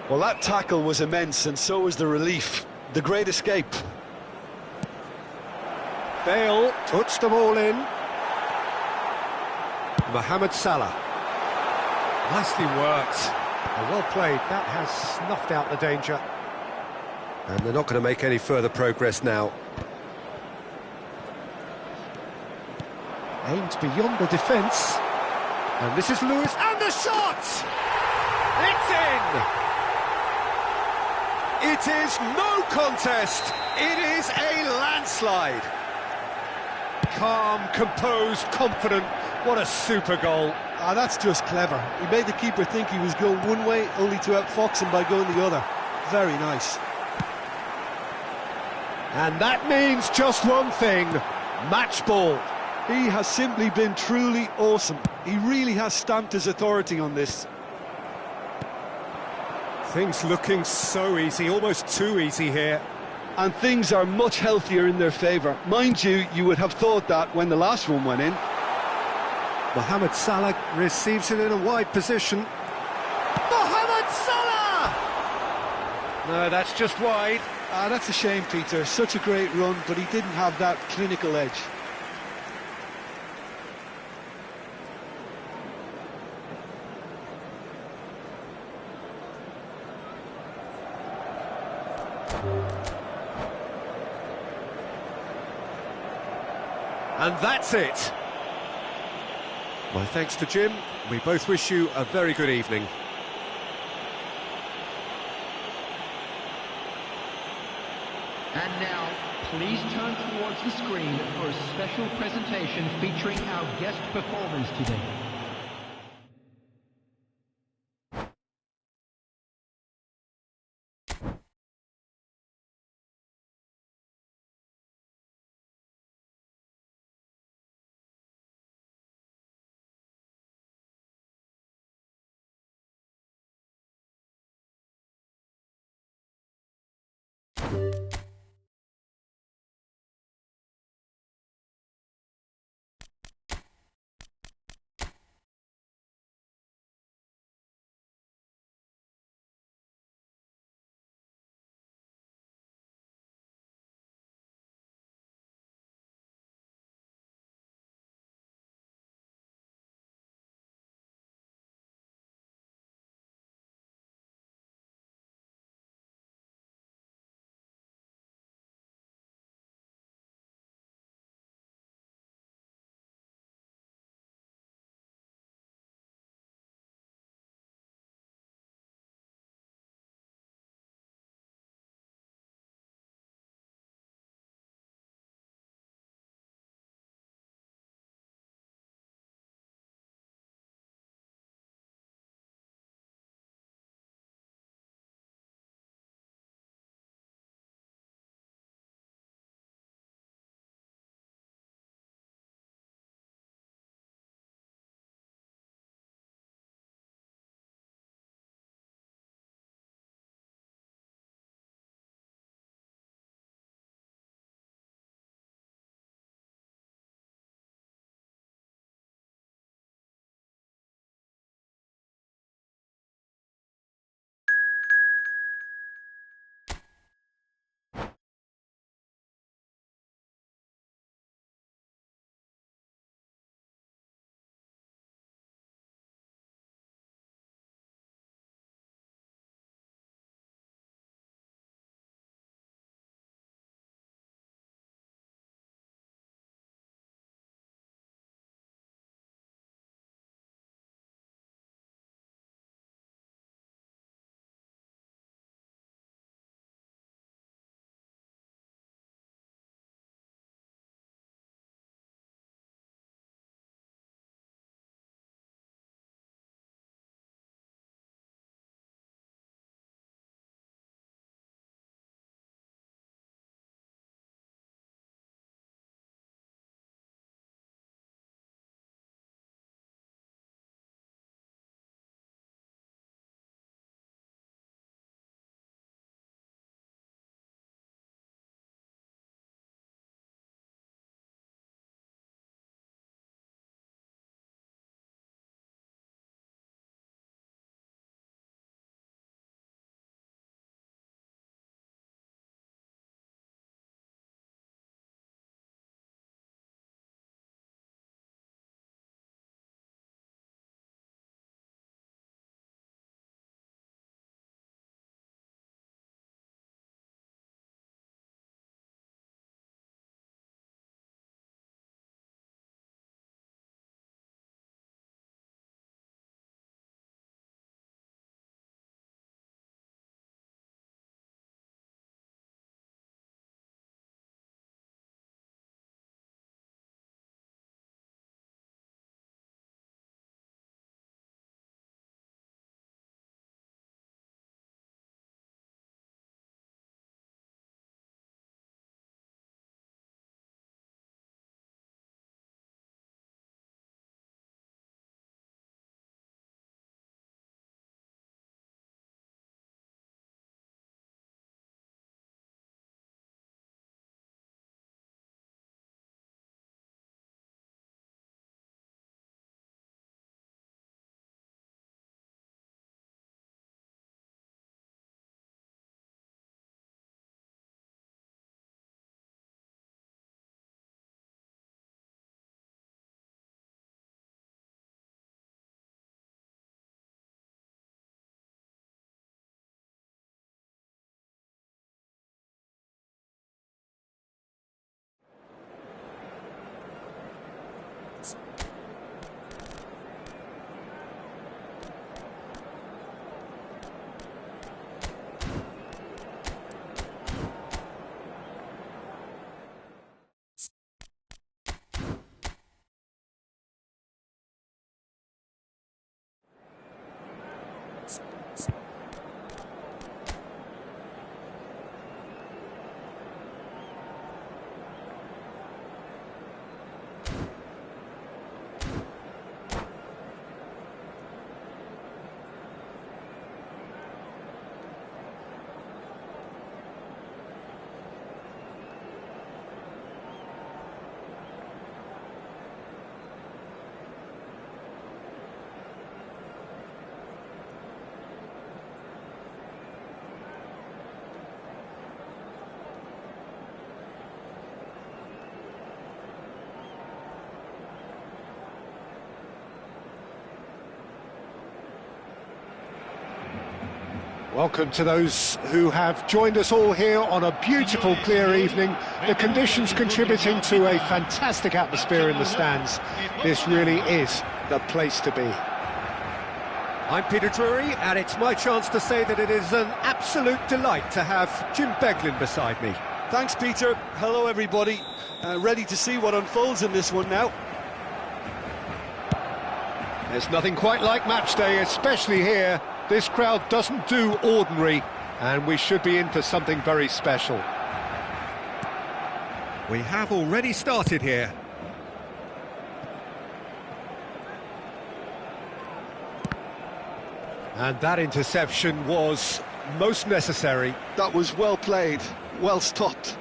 Well, that tackle was immense, and so was the relief. The great escape. Bale puts the ball in. Mohamed Salah. Nicely worked. Well played. That has snuffed out the danger. And they're not going to make any further progress now. Aimed beyond the defence. And this is Lewis. And the shot! It's in! It is no contest. It is a landslide. Calm, composed, confident. What a super goal. Ah, that's just clever. He made the keeper think he was going one way, only to outfox him by going the other. Very nice. And that means just one thing. Match ball. He has simply been truly awesome. He really has stamped his authority on this. Things looking so easy, almost too easy here. And things are much healthier in their favour. Mind you, you would have thought that when the last one went in. Mohamed Salah receives it in a wide position. Mohamed Salah! No, that's just wide. Ah, that's a shame, Peter. Such a great run, but he didn't have that clinical edge. And that's it. My thanks to Jim. We both wish you a very good evening. And now, please turn towards the screen for a special presentation featuring our guest performers today. Welcome to those who have joined us all here on a beautiful, clear evening. The conditions contributing to a fantastic atmosphere in the stands. This really is the place to be. I'm Peter Drury, and it's my chance to say that it is an absolute delight to have Jim Beglin beside me. Thanks, Peter. Hello, everybody. Ready to see what unfolds in this one now. There's nothing quite like match day, especially here. This crowd doesn't do ordinary, and we should be in for something very special. We have already started here. And that interception was most necessary. That was well played, well stopped.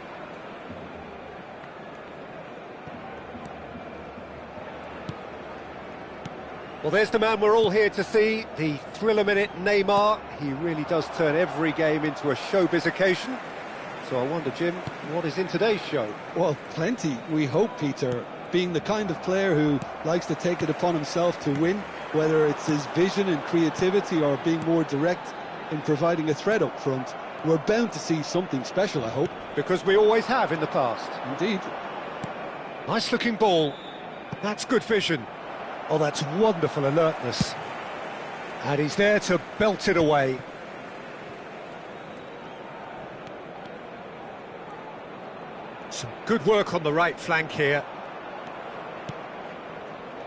Well, there's the man we're all here to see, the thriller-minute Neymar. He really does turn every game into a showbiz occasion. So I wonder, Jim, what is in today's show? Well, plenty, we hope, Peter. Being the kind of player who likes to take it upon himself to win, whether it's his vision and creativity or being more direct in providing a threat up front, we're bound to see something special, I hope. Because we always have in the past. Indeed. Nice-looking ball. That's good vision. Oh, that's wonderful alertness. And he's there to belt it away. Some good work on the right flank here.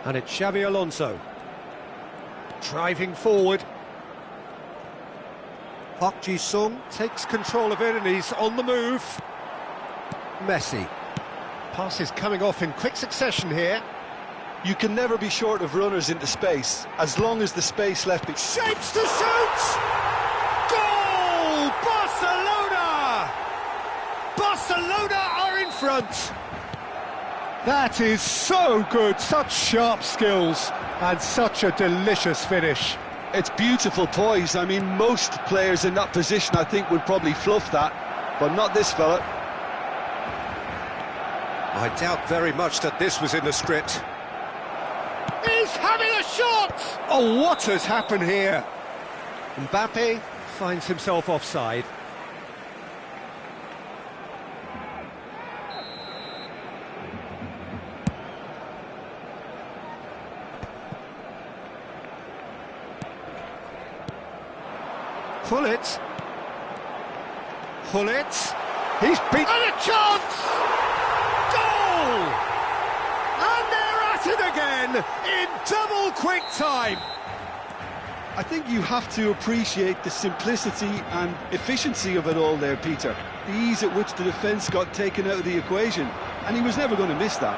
And it's Xabi Alonso. Driving forward. Park Ji-sung takes control of it and he's on the move. Messi. Passes coming off in quick succession here. You can never be short of runners into space, as long as the space left be... Shapes to shoot! Goal! Barcelona! Barcelona are in front! That is so good, such sharp skills, and such a delicious finish. It's beautiful poise. I mean, most players in that position, I think, would probably fluff that, but not this fella. I doubt very much that this was in the script. He's having a shot! Oh, what has happened here? Mbappe finds himself offside. Pull it. Pull it. He's beaten. And a chance! Goal! And they're at it again in double quick time. I think you have to appreciate the simplicity and efficiency of it all there, Peter. The ease at which the defence got taken out of the equation, and he was never going to miss that.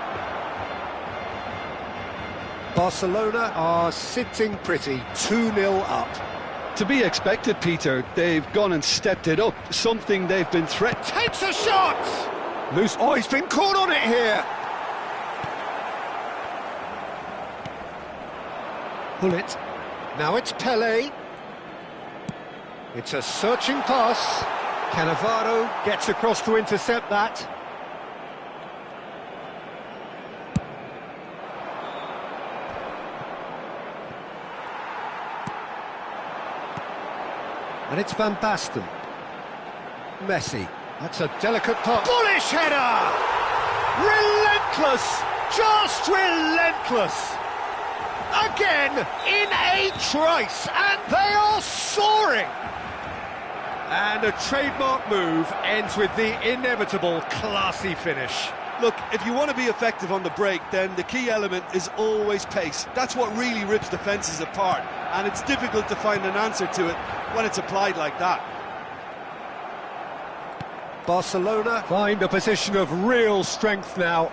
Barcelona are sitting pretty, 2-0 up. To be expected, Peter. They've gone and stepped it up, something they've been threatened. Takes a shot! Loose. Oh, he's been caught on it here. Pull it. Now it's Pelé. It's a searching pass. Cannavaro gets across to intercept that. And it's Van Basten. Messi. That's a delicate pass. Bullish header! Relentless! Just relentless! Again, in a trice, and they are soaring! And a trademark move ends with the inevitable classy finish. Look, if you want to be effective on the break, then the key element is always pace. That's what really rips defences apart, and it's difficult to find an answer to it when it's applied like that. Barcelona find a position of real strength now.